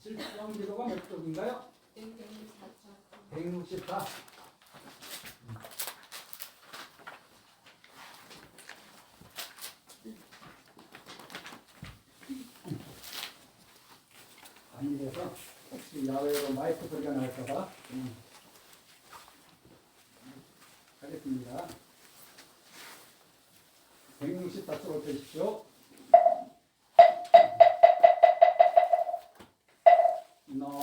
질병 기도가 몇 쪽인가요? 164. 아니래서 혹시 야외로 마이크 소리가 날까봐 하겠습니다. 164쪽을 펴십시오. 나무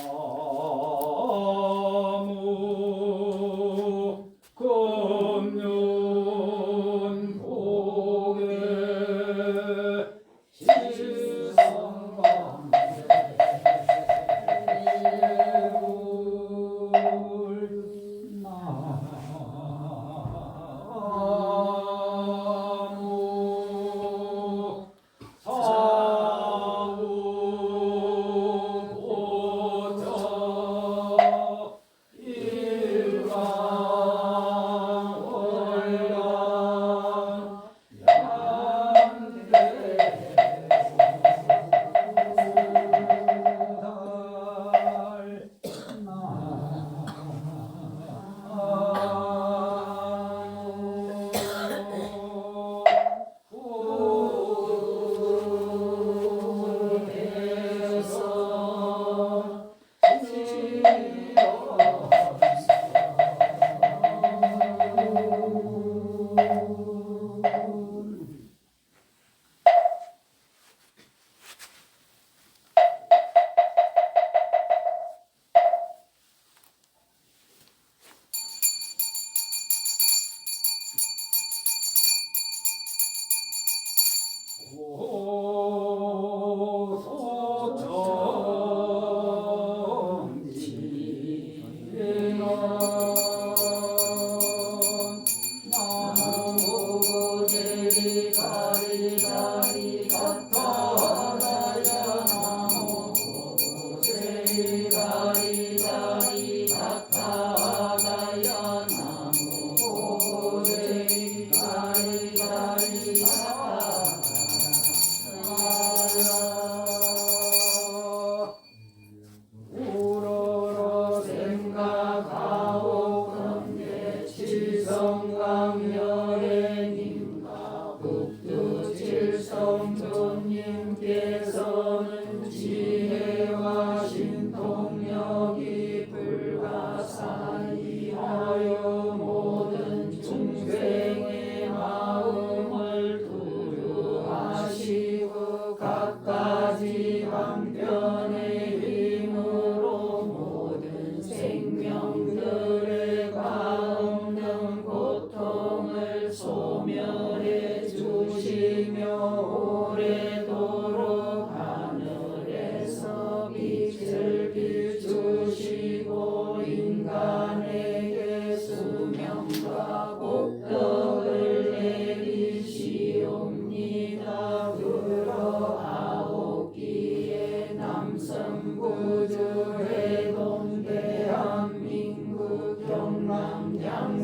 금륜 고개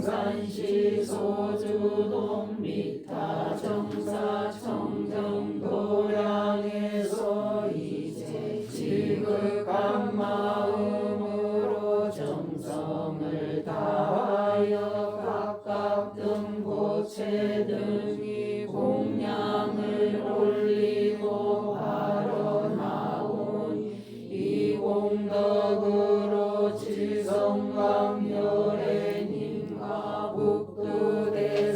성산시 소주동 미타 정사 청정 도량에서 이제 지극한 마음으로 정성을 다하여 각각 등고체 등이 공양을 올리고 하러 나온 이 공덕으로 지성광열애님과 북두대성님이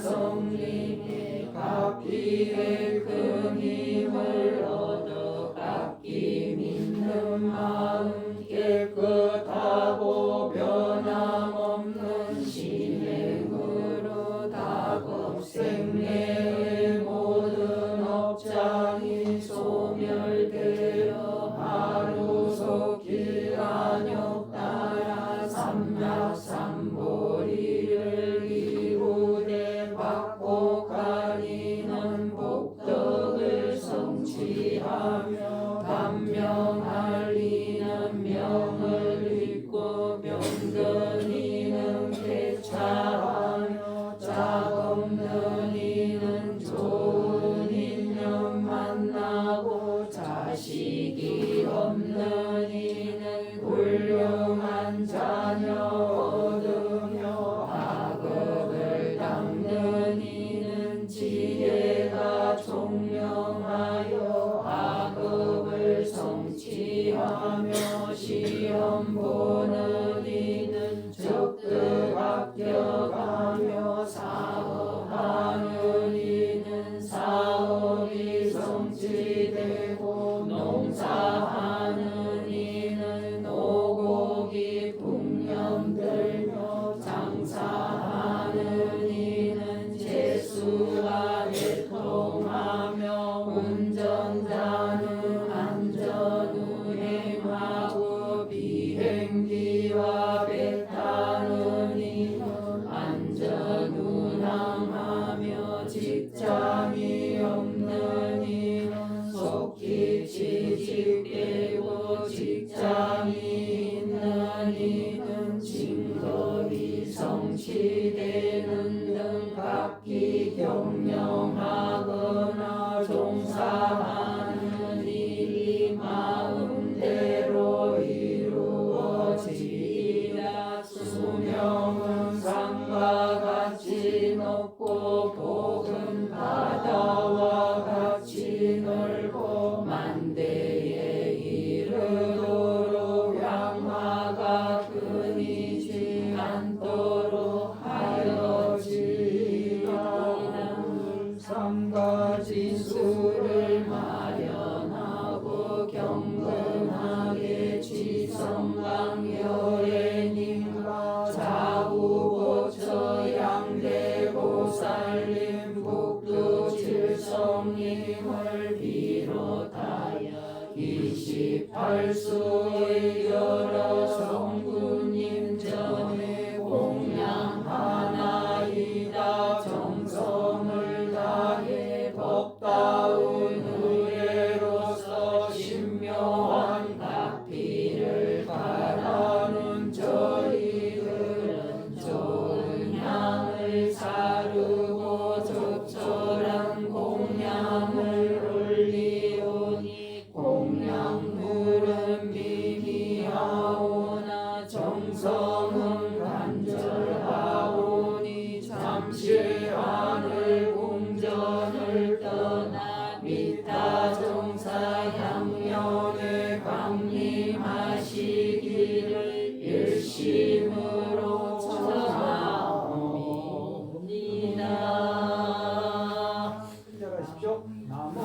각기의 큰 힘을 얻어 각기 믿는 마음 깨끗하고 변함없는 신행으로 다급생내의 모든 업장이 소멸되어 하루속히 안욕 따라 삼약삼보리를 이루되 박복하리는 복덕을 성취하며 단명하리는 명을 잊고 병든이는 쾌차하며 짝없는 이는 좋은 인연 만나고 자식이 없는 이는 훌륭한 자녀 얻으며 악업을 닦는 이는 지혜가 총명하여 악업을 성취하며 시험 보는 이는 적득 합격하며 사업하는 이는 사업이 성취되고 농사하는 이는 오곡이 풍년들며 장사하는 이는 재수가 대통하며 운전자는 안전운행하고 비행기와 배 타는 이는 안전운항하며 직장이 없는 이는 속히 취직되고 직장이 있는 이는 직업이 성취되는 등 각기 경영하거나 종사하는 일이 마음대로 이루어지리라. 수명은 산과 같이 높고 복은 바다와 같이 넓고 만대에 이르도록 양화가 끊이지 않도록 하여지리라. 삼가지수를 마련하고 경건하게 지성광열애님과 좌우고처 양대보살님 북두칠성님을 비롯하여 28수의 여러 성군님 전에 공양하나이다. 정성을 다해 법다운 의례로서 신묘한 가피를 바라는 저희들은 좋은 향을 사르고 적절한 공양을 올리오니 공양물은 미미하오나 정성은 간절하오니 잠시 하늘 궁전을 떠나 미타 정사 양면에 강림하시기를 일심으로 청하옵니다. 시작하십시오. 나무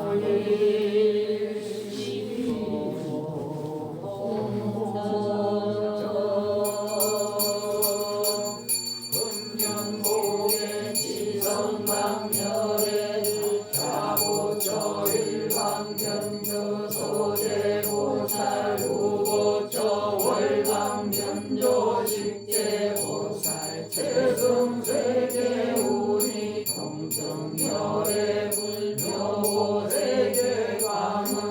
금년복의 지성광열의 좌고처 일방견저 소재보살 우고처 월광견조 식재보살 최승세계우니 통정열의 불묘세계 광음자세열의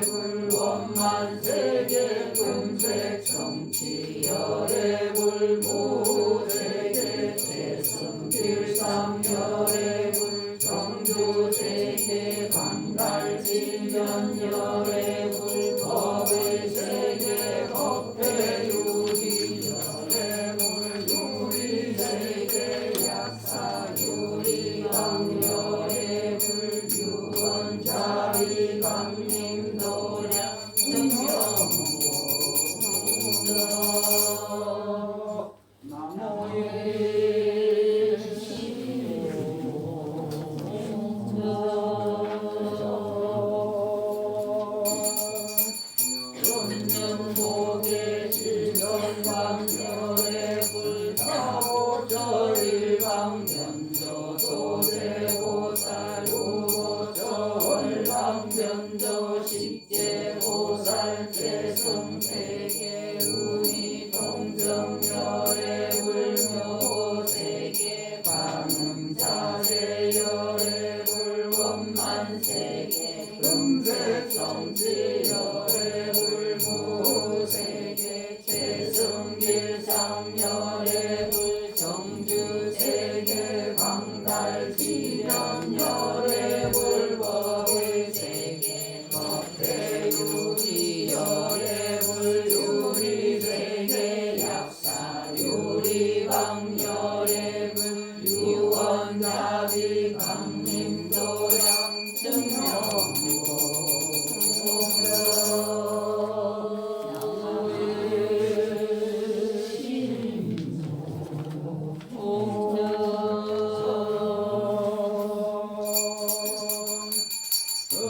불원만세계 금색 성취열의 불무 최승길상열애불 정주세계 광달지련열애불 법의세계 법대유리열애불 유리세계 약사유리방열애불 유원자비 강림도량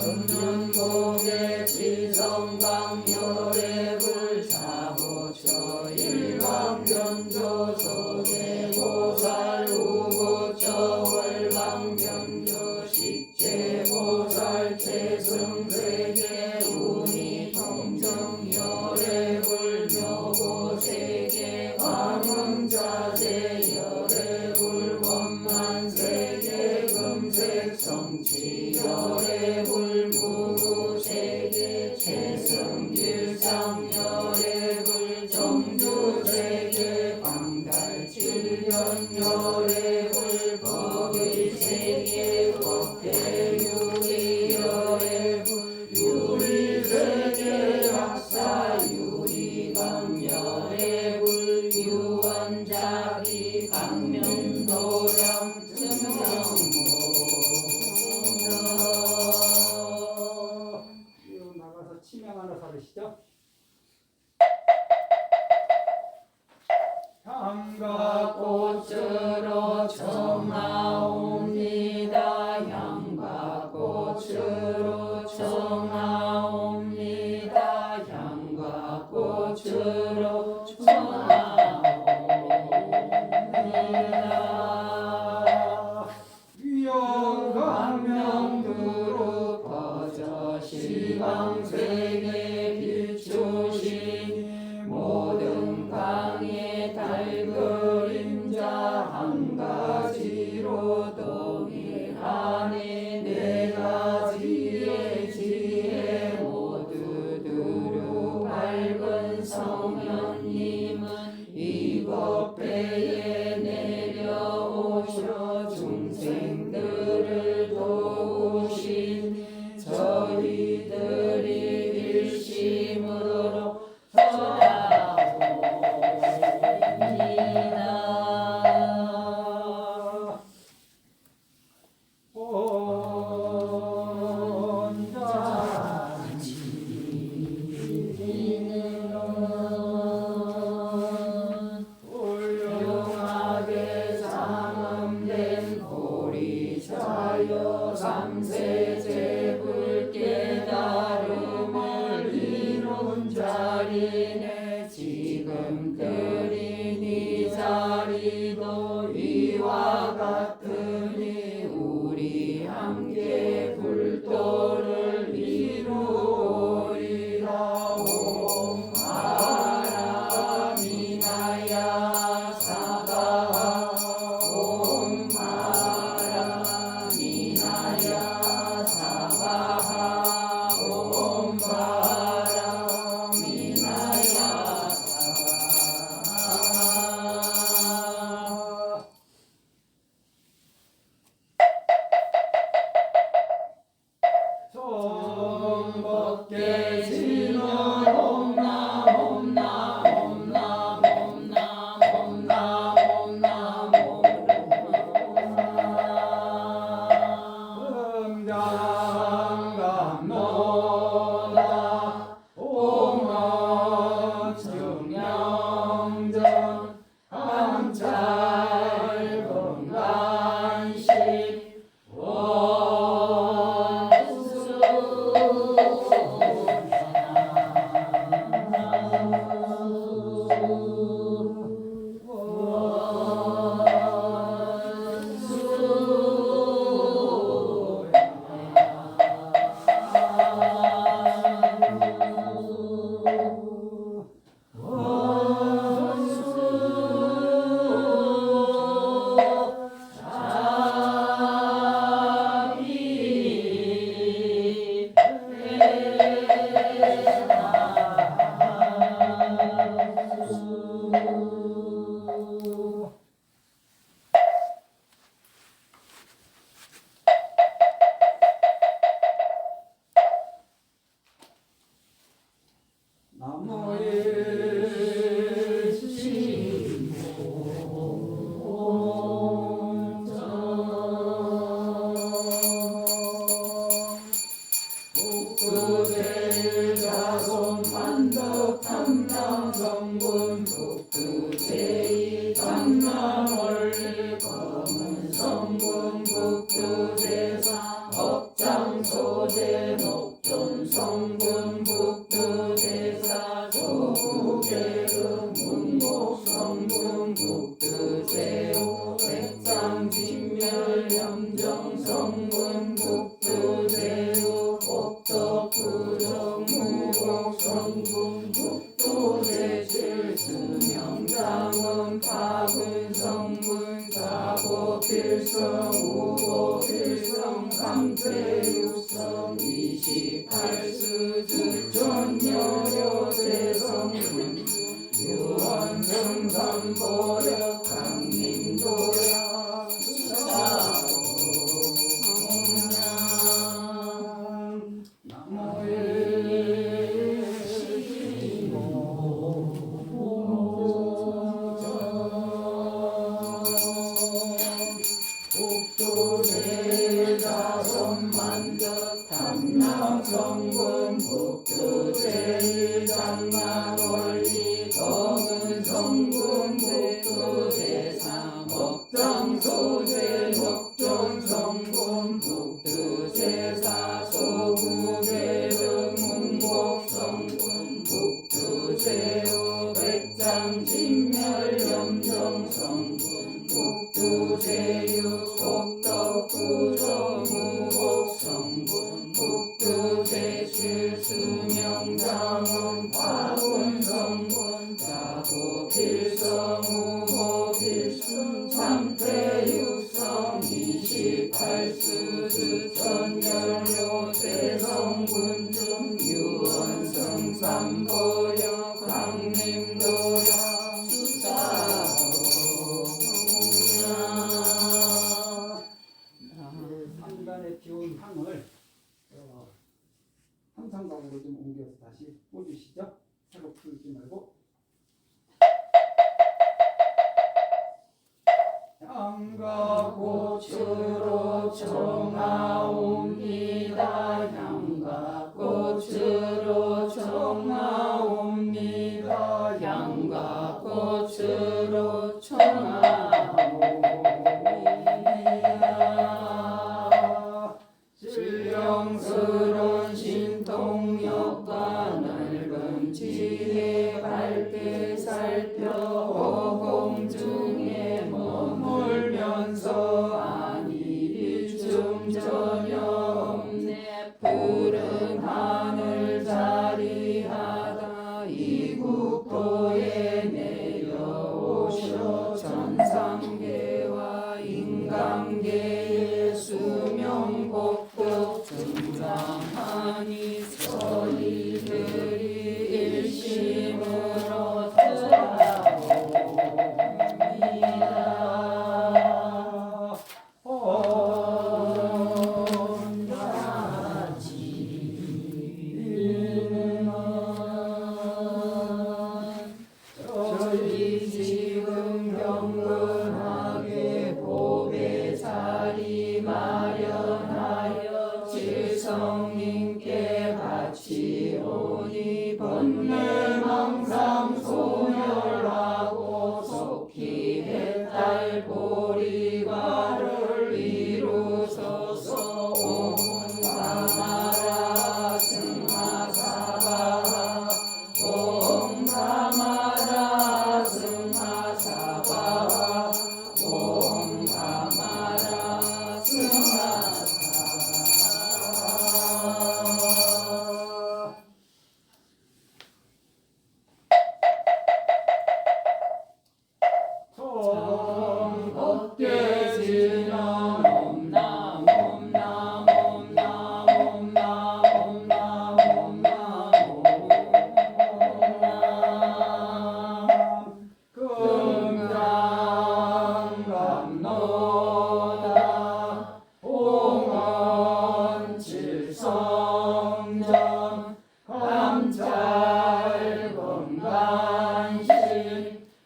금륜곡의 지성강열애불 사고처 일방변조 소재보살 우고처 월방변조 식재보살 최승세계 운이통정열애불 묘고세계 광음자재열애불 원만세계 금색성취열애불 무구세계 최승길상열애불 정주세계 광달칠련열애불 법의세계 법대유리열애불 유리세계 약사유리방열애불 유원자비 강명도량 증명보 나가서 치명 하나 사르시죠. 향과꽃으로 청하옵니다. 향과꽃으로 청하옵니다. 향과꽃으로 청하옵니다. 위영광명두루 퍼져 시방세계 비추시니 모든 강의 달그림자 한 가지로 동일하니 네 가지의 지혜 모두 두루 밝은 성현님은 이법배에 내려오셔 중생들을 도우시니 저희들이 일심으로 전하옵니다. 혼자 지리는 훌륭하게 장엄된 보리자여 삼세제불 깨달음을 이룬 자리네 지금 드린 이 자리도 이와 같으니 우리 함께 불도를 이루리라. 옴 바라미나야 사바하 옴 바라미나야 사바하 옴 바라미나야 사바하. 손벗게 지는 옴남 옴남 옴남 옴남 장남원리 검은 성분 북두제사 억장소제 녹존 성분 북두제사 조국계급 문곡 성분 북두제오 백장진멸 염정 성분 북두제오 옥덕구정 무곡 성분 북두제칠 수명장은 파군 성분 자고필성 우고필성 삼태육성 28수 주천여려제성분 유원승삼보력 강림도약 북두제자손만덕 담남성분 북두제일장남원리 검은 성분 북두제상 억장소제 녹존 성분 북두제사 소구계등 문곡 성분 북두제오 백장진멸 염정 성분 북두제육 옥덕구정 무곡 성분 북두제칠 수명장은 파군 성분 자고필성 우고필성 삼태육성 28수 주천연료 제성분 중 유원성 삼보력 강림도약 상단에 비운 향을 삼상각으로 좀 옮겨서 다시 꽂으시죠. 새로 풀지 말고. 향가꽃으로 청하옵니다. 향가꽃으로 청하옵니다. 향가꽃으로 청하옵니다. 신령스런 신통력과 넓은 지혜 밝게 살펴 허공 중에 머물면서 안일일중 전혀 없네 푸른 하늘 자리하다 이국도에 내려오셔 천상계와 인간계의 수명복덕 증장하니 서리들이 일심으로 따라옵니다. 저희 지금 경건하게 복의 자리 마련하여 질성님께 바치오니 번뇌 망상 소멸하고 속히 해탈 보리가를 이루소서. 옴 가마라 승하사바하 옴 가마라 승하사바하 옴 가마라 승하사바하. 어깨지는 옴남 옴남 옴남 옴남 옴남 옴남 금강감노다 홍원 칠성전 감찰 건간신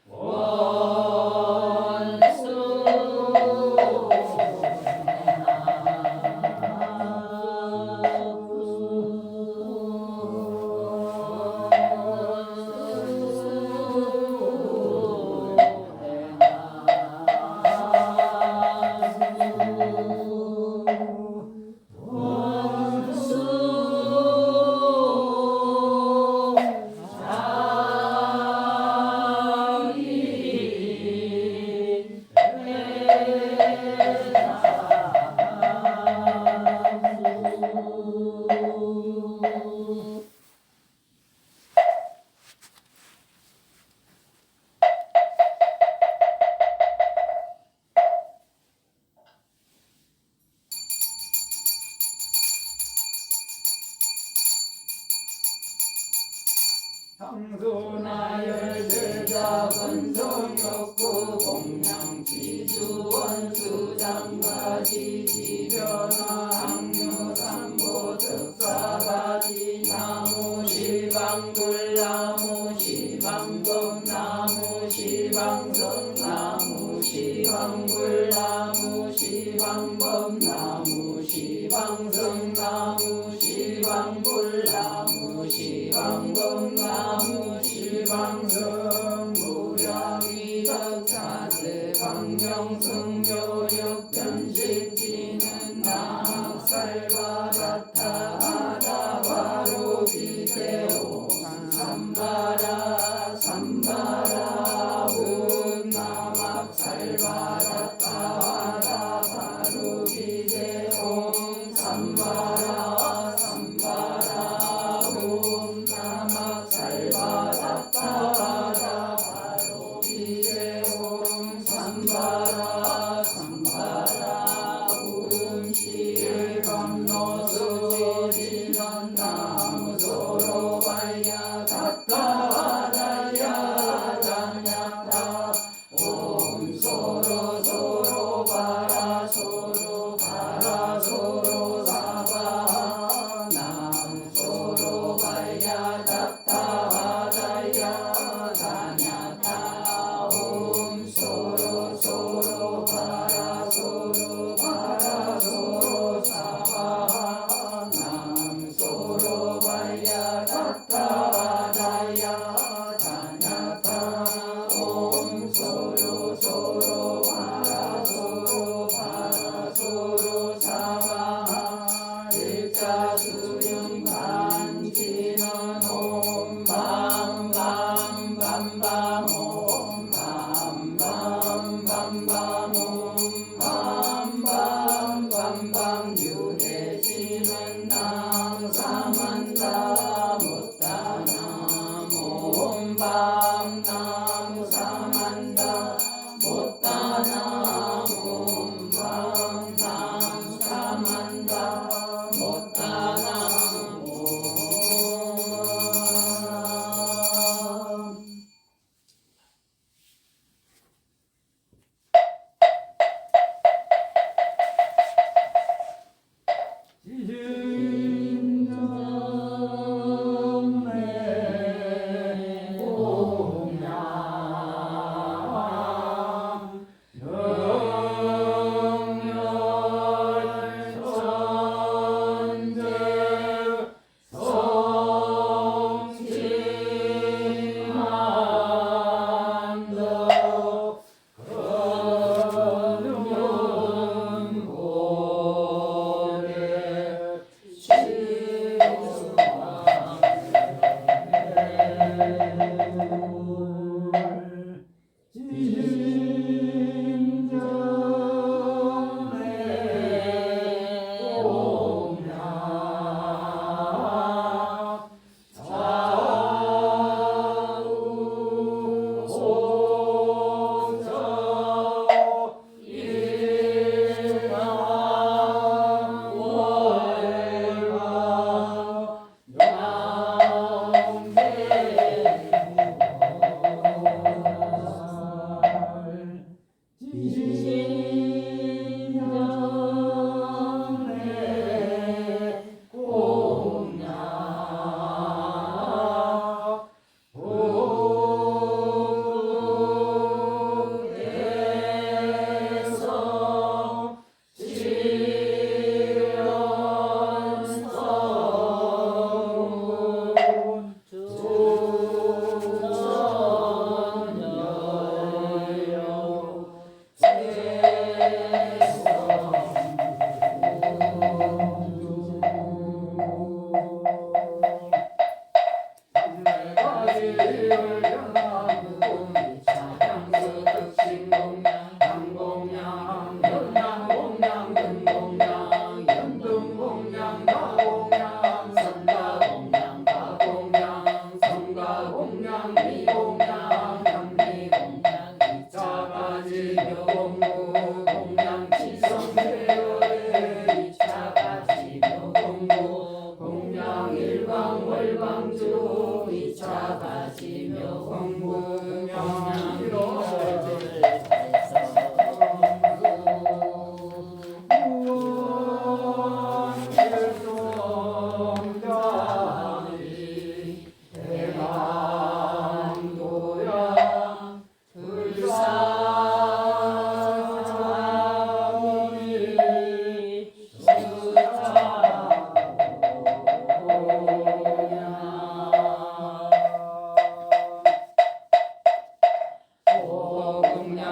원수 욕구 공양 지주 원수 장가지 지변화 항류 삼보 득사가지 나무 시방불 나무 시방금 나무 시방성 나무 시방불 나무 시방금 나무 시방성 나무 시방불 나무 시방금 나무 시방성 무량이 덕차드 강명승묘력 변식지는 낙살바다타하다 바로 비세오 삼바라 삼바라 운남악 살바다타하다 바로 비세오 삼바라 삼바라 운남악 살바다타하다 바로 비세오 삼바라 삼바라 운시를 건너서 지난 나무 서로 발야 다타하다야 다냐다 옴 서로 서로 바라 서로 바라 서로 사바 남 서로 발야 다타하다야 다냐다 옴 서로 서로 바라 서로 바라 서로 사바 남 서로 발야 다타하다야 다냐다 옴 서로 서로 바라 서로 바라 서로 사바 일자 수령 반지는 옴 밤밤밤밤 옴 밤밤밤밤 옴 밤밤밤밤 유해지는 낭사만다 못다나 옴밤 낭사만다 못다나 옴밤 낭사만다 못다나 옴 진정내 공양 영렬 천재 성심한덕 거면 고래 진정내 공양 좌우 오저 일강 월강 진정내 공양 북에서 지연성운 조선열려 일광월광주 2차 가시며 공부명이로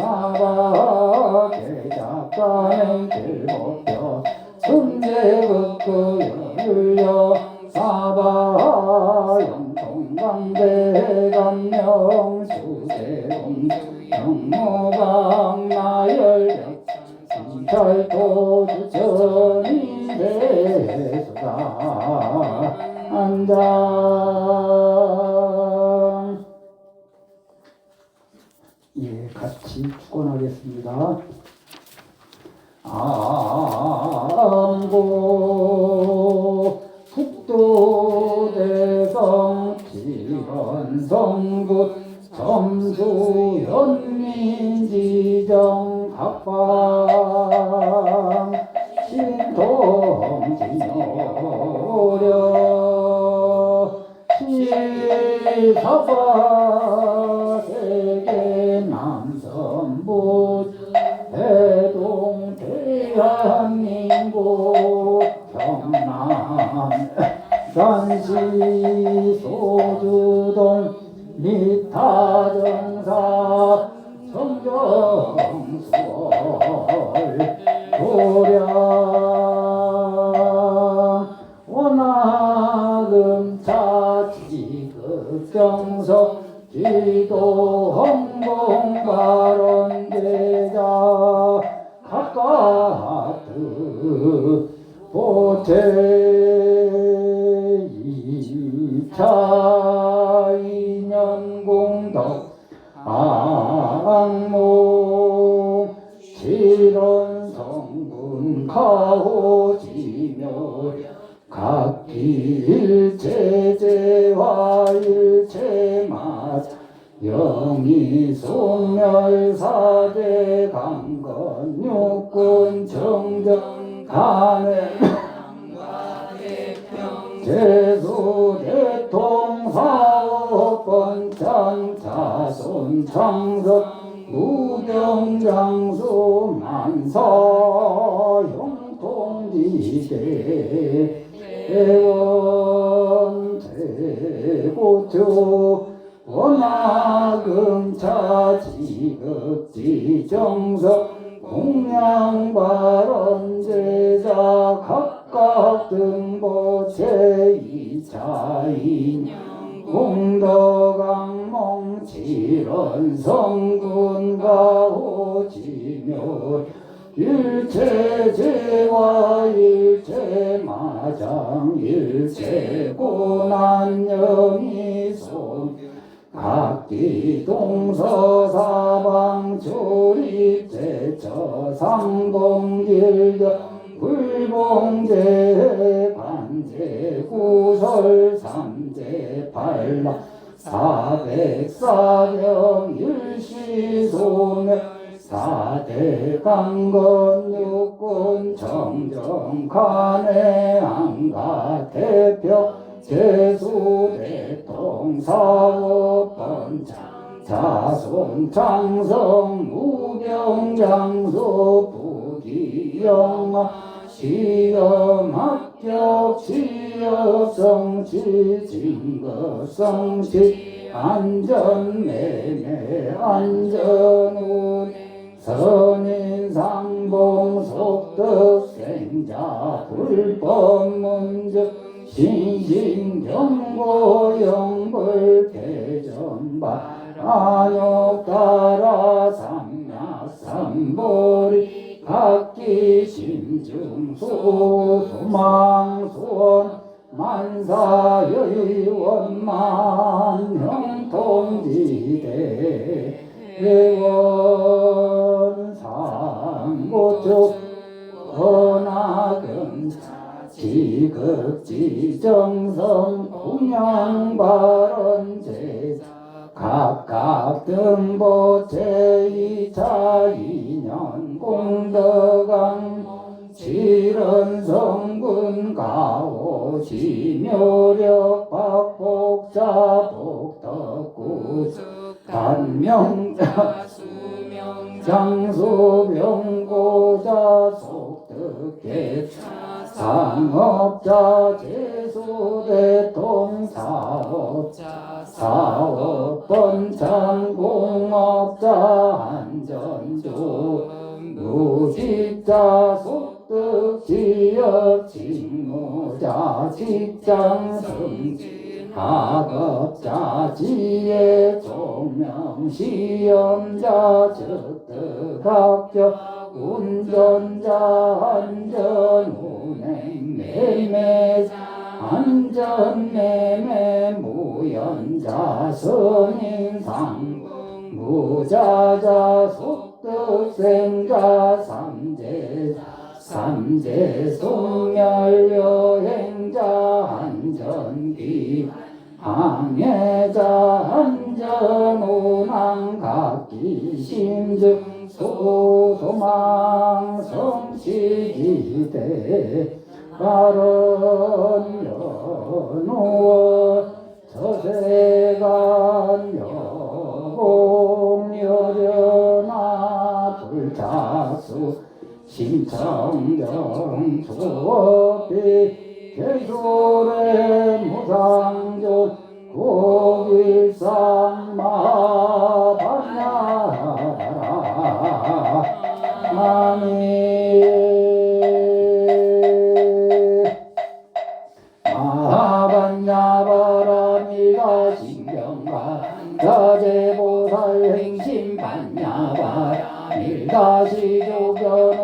사바 계작가는 길목표 순재극구 열려 사바 영통광대 감명 수세공 영모방 나열력 신철도주 전인대수다 안장. 예, 같이 축원하겠습니다. 암고 북도대성 지원성군 점수연민지정 각방 신통진요려 시사바 세계 남선부 대동 대한민국 경남 산시 소주동 리타정사 성정수월 도량 원화금차 지극정서 지도 헌공발언제자 각각 보채 이차 인연공덕 악몽 실언성군 가호지묘 각기 일체제와 일체맛 영이 송멸사대 강건 육군 정정 간에 제수대통 사업번창 자손 창석 무병장수 만사 형통지대 대원 대고주 원화금차 지극지정석 공양발언제자 각각 등보채 이차인 공덕악몽 칠언성군가호지묘 일체제와 일체마장 일체고난영이손 각기 동서사방 조립제처 상동길격 불봉제 관제 구설 삼제 발라 사백사병 일시소멸 사대강건 육군 정정 간해 안가 대표 제수대통 사업번창 자손 창성 무병장수 부기영아 시험 합격 취업성취 증거성취 안전매매 안전운 선인상봉 속덕생자 불법문제 신신경고 영불패전발 안욕따라 삼야삼보리 각기 심중소 소망소원 만사여의원만 형통지대 회원상고쪽 헌악은 지극지정성 공양발언제 각각 등보채 이차 인연 공덕왕 칠언성군 가오지묘력 박복자 복덕구 단명자 장수병고자 속득계 상업자 제수대통 사업자 사업번창 공업자 안전 삼조 무직자 속득 지역 직무자 직장 승진 학업자 지혜 조명 시험자 즉득 합격 운전자 안전 운행 매매자 안전매매 무연자 성인 상봉 무자자 속득생자 삼재 소멸 여행자 안전기 항해자 안전운항 각기 심증 소소망 성시기대 바른 연우원 저세간 여공 여련아 불자수 심청정 조비 개소래 무상존 고일상 마반야라 아멘 마반야바람이가 신경가 자제보살 행심반야바람일가 시조변호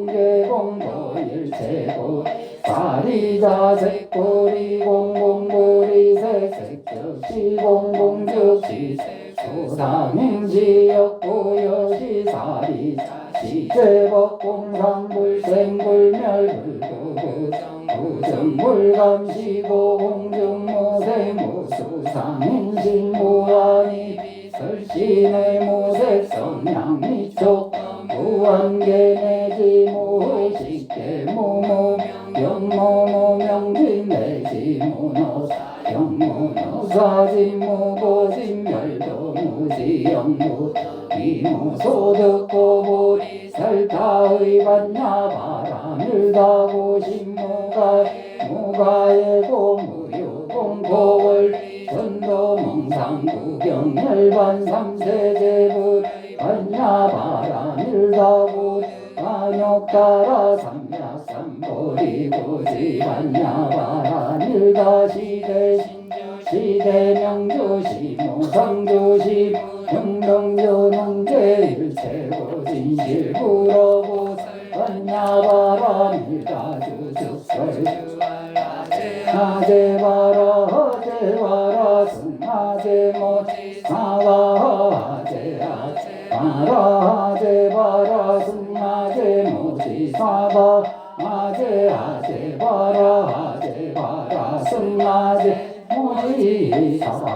혼계공도일체고 사리자 색고리 공공고리 색색적시 공공적시 소상행지역고여시 사리자 시제법 공상불생불멸불고부 부정물감시고 공정무생무수상행신 무한이 설신의 무색성량미촉 무한계내지 무의식계 무무명연무무명진내지 무노사 영무노사지 무고진 멸도 무지영무 이무소득고보리 설타의 반야바람일다고 무가예고 무유공고월 전도몽상구경 멸반 삼세제불 반야바람일다고 안욕따라 삼약삼보리고지 반야바람일다 시대명조시 무상조시 영명조농제일체고 진실불어고 반야바람일다 주숙설 하제바라 하제바라 승하제모지 사바하제라 하제바라 승하제모지 사바하제바라 하제바라 승하제모지 사바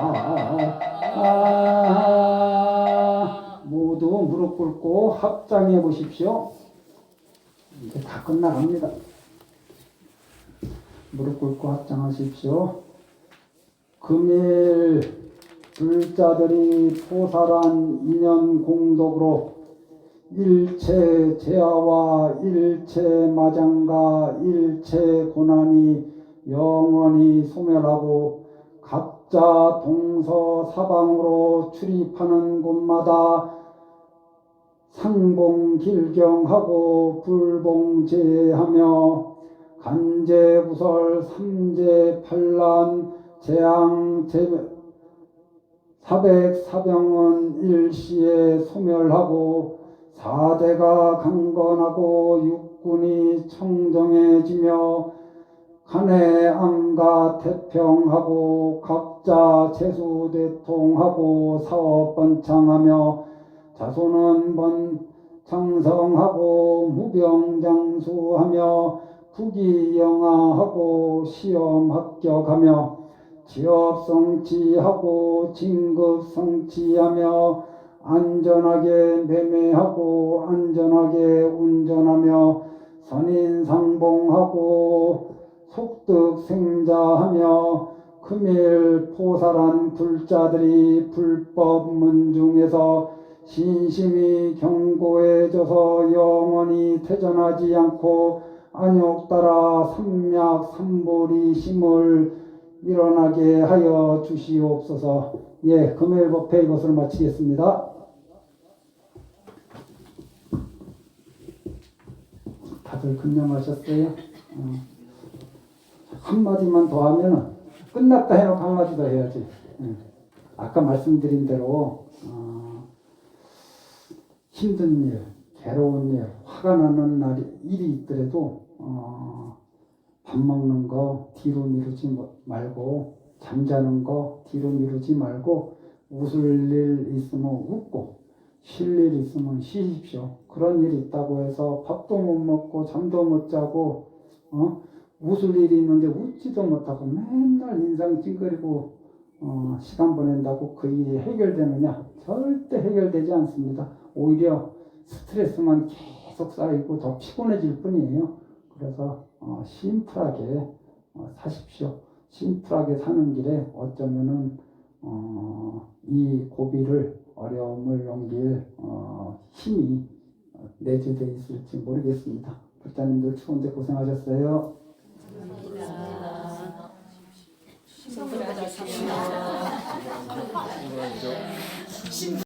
모두 무릎 꿇고 합장해 보십시오. 이제 다 끝나갑니다. 무릎 꿇고 합장하십시오. 금일 불자들이 포살한 인연 공덕으로 일체 재화와 일체 마장과 일체 고난이 영원히 소멸하고 각자 동서사방으로 출입하는 곳마다 상봉길경하고 불봉제하며 간제구설 삼재팔란 재앙 사백사병은 일시에 소멸하고 사대가 강건하고 육군이 청정해지며 간의 암가 태평하고 각자 재수대통하고 사업 번창하며 자손은 번창성하고 무병장수하며 부귀영화하고 시험 합격하며 취업 성취하고 진급 성취하며 안전하게 매매하고 안전하게 운전하며 선인상봉하고 속득생자하며 금일 포살한 불자들이 불법 문중에서 신심이 견고해져서 영원히 퇴전하지 않고 안욕 따라 삼약 삼보리 심을 일어나게 하여 주시옵소서. 예, 금일 법회 이것을 마치겠습니다. 다들 근념하셨어요? 한마디만 더 하면은 끝났다 해놓고 한마디 더 해야지. 아까 말씀드린 대로 힘든 일, 괴로운 일, 화가 나는 일이 있더라도 밥 먹는 거 뒤로 미루지 말고 잠자는 거 뒤로 미루지 말고 웃을 일 있으면 웃고 쉴 일 있으면 쉬십시오. 그런 일이 있다고 해서 밥도 못 먹고 잠도 못 자고 웃을 일이 있는데 웃지도 못하고 맨날 인상 찡그리고 시간 보낸다고 그 일이 해결되느냐? 절대 해결되지 않습니다. 오히려 스트레스만 계속 쌓이고 더 피곤해질 뿐이에요. 그래서 심플하게 사십시오. 심플하게 사는 길에 어쩌면은 이 고비를 어려움을 넘길 힘이 내주되어 있을지 모르겠습니다. 불자님들 추운데 고생하셨어요.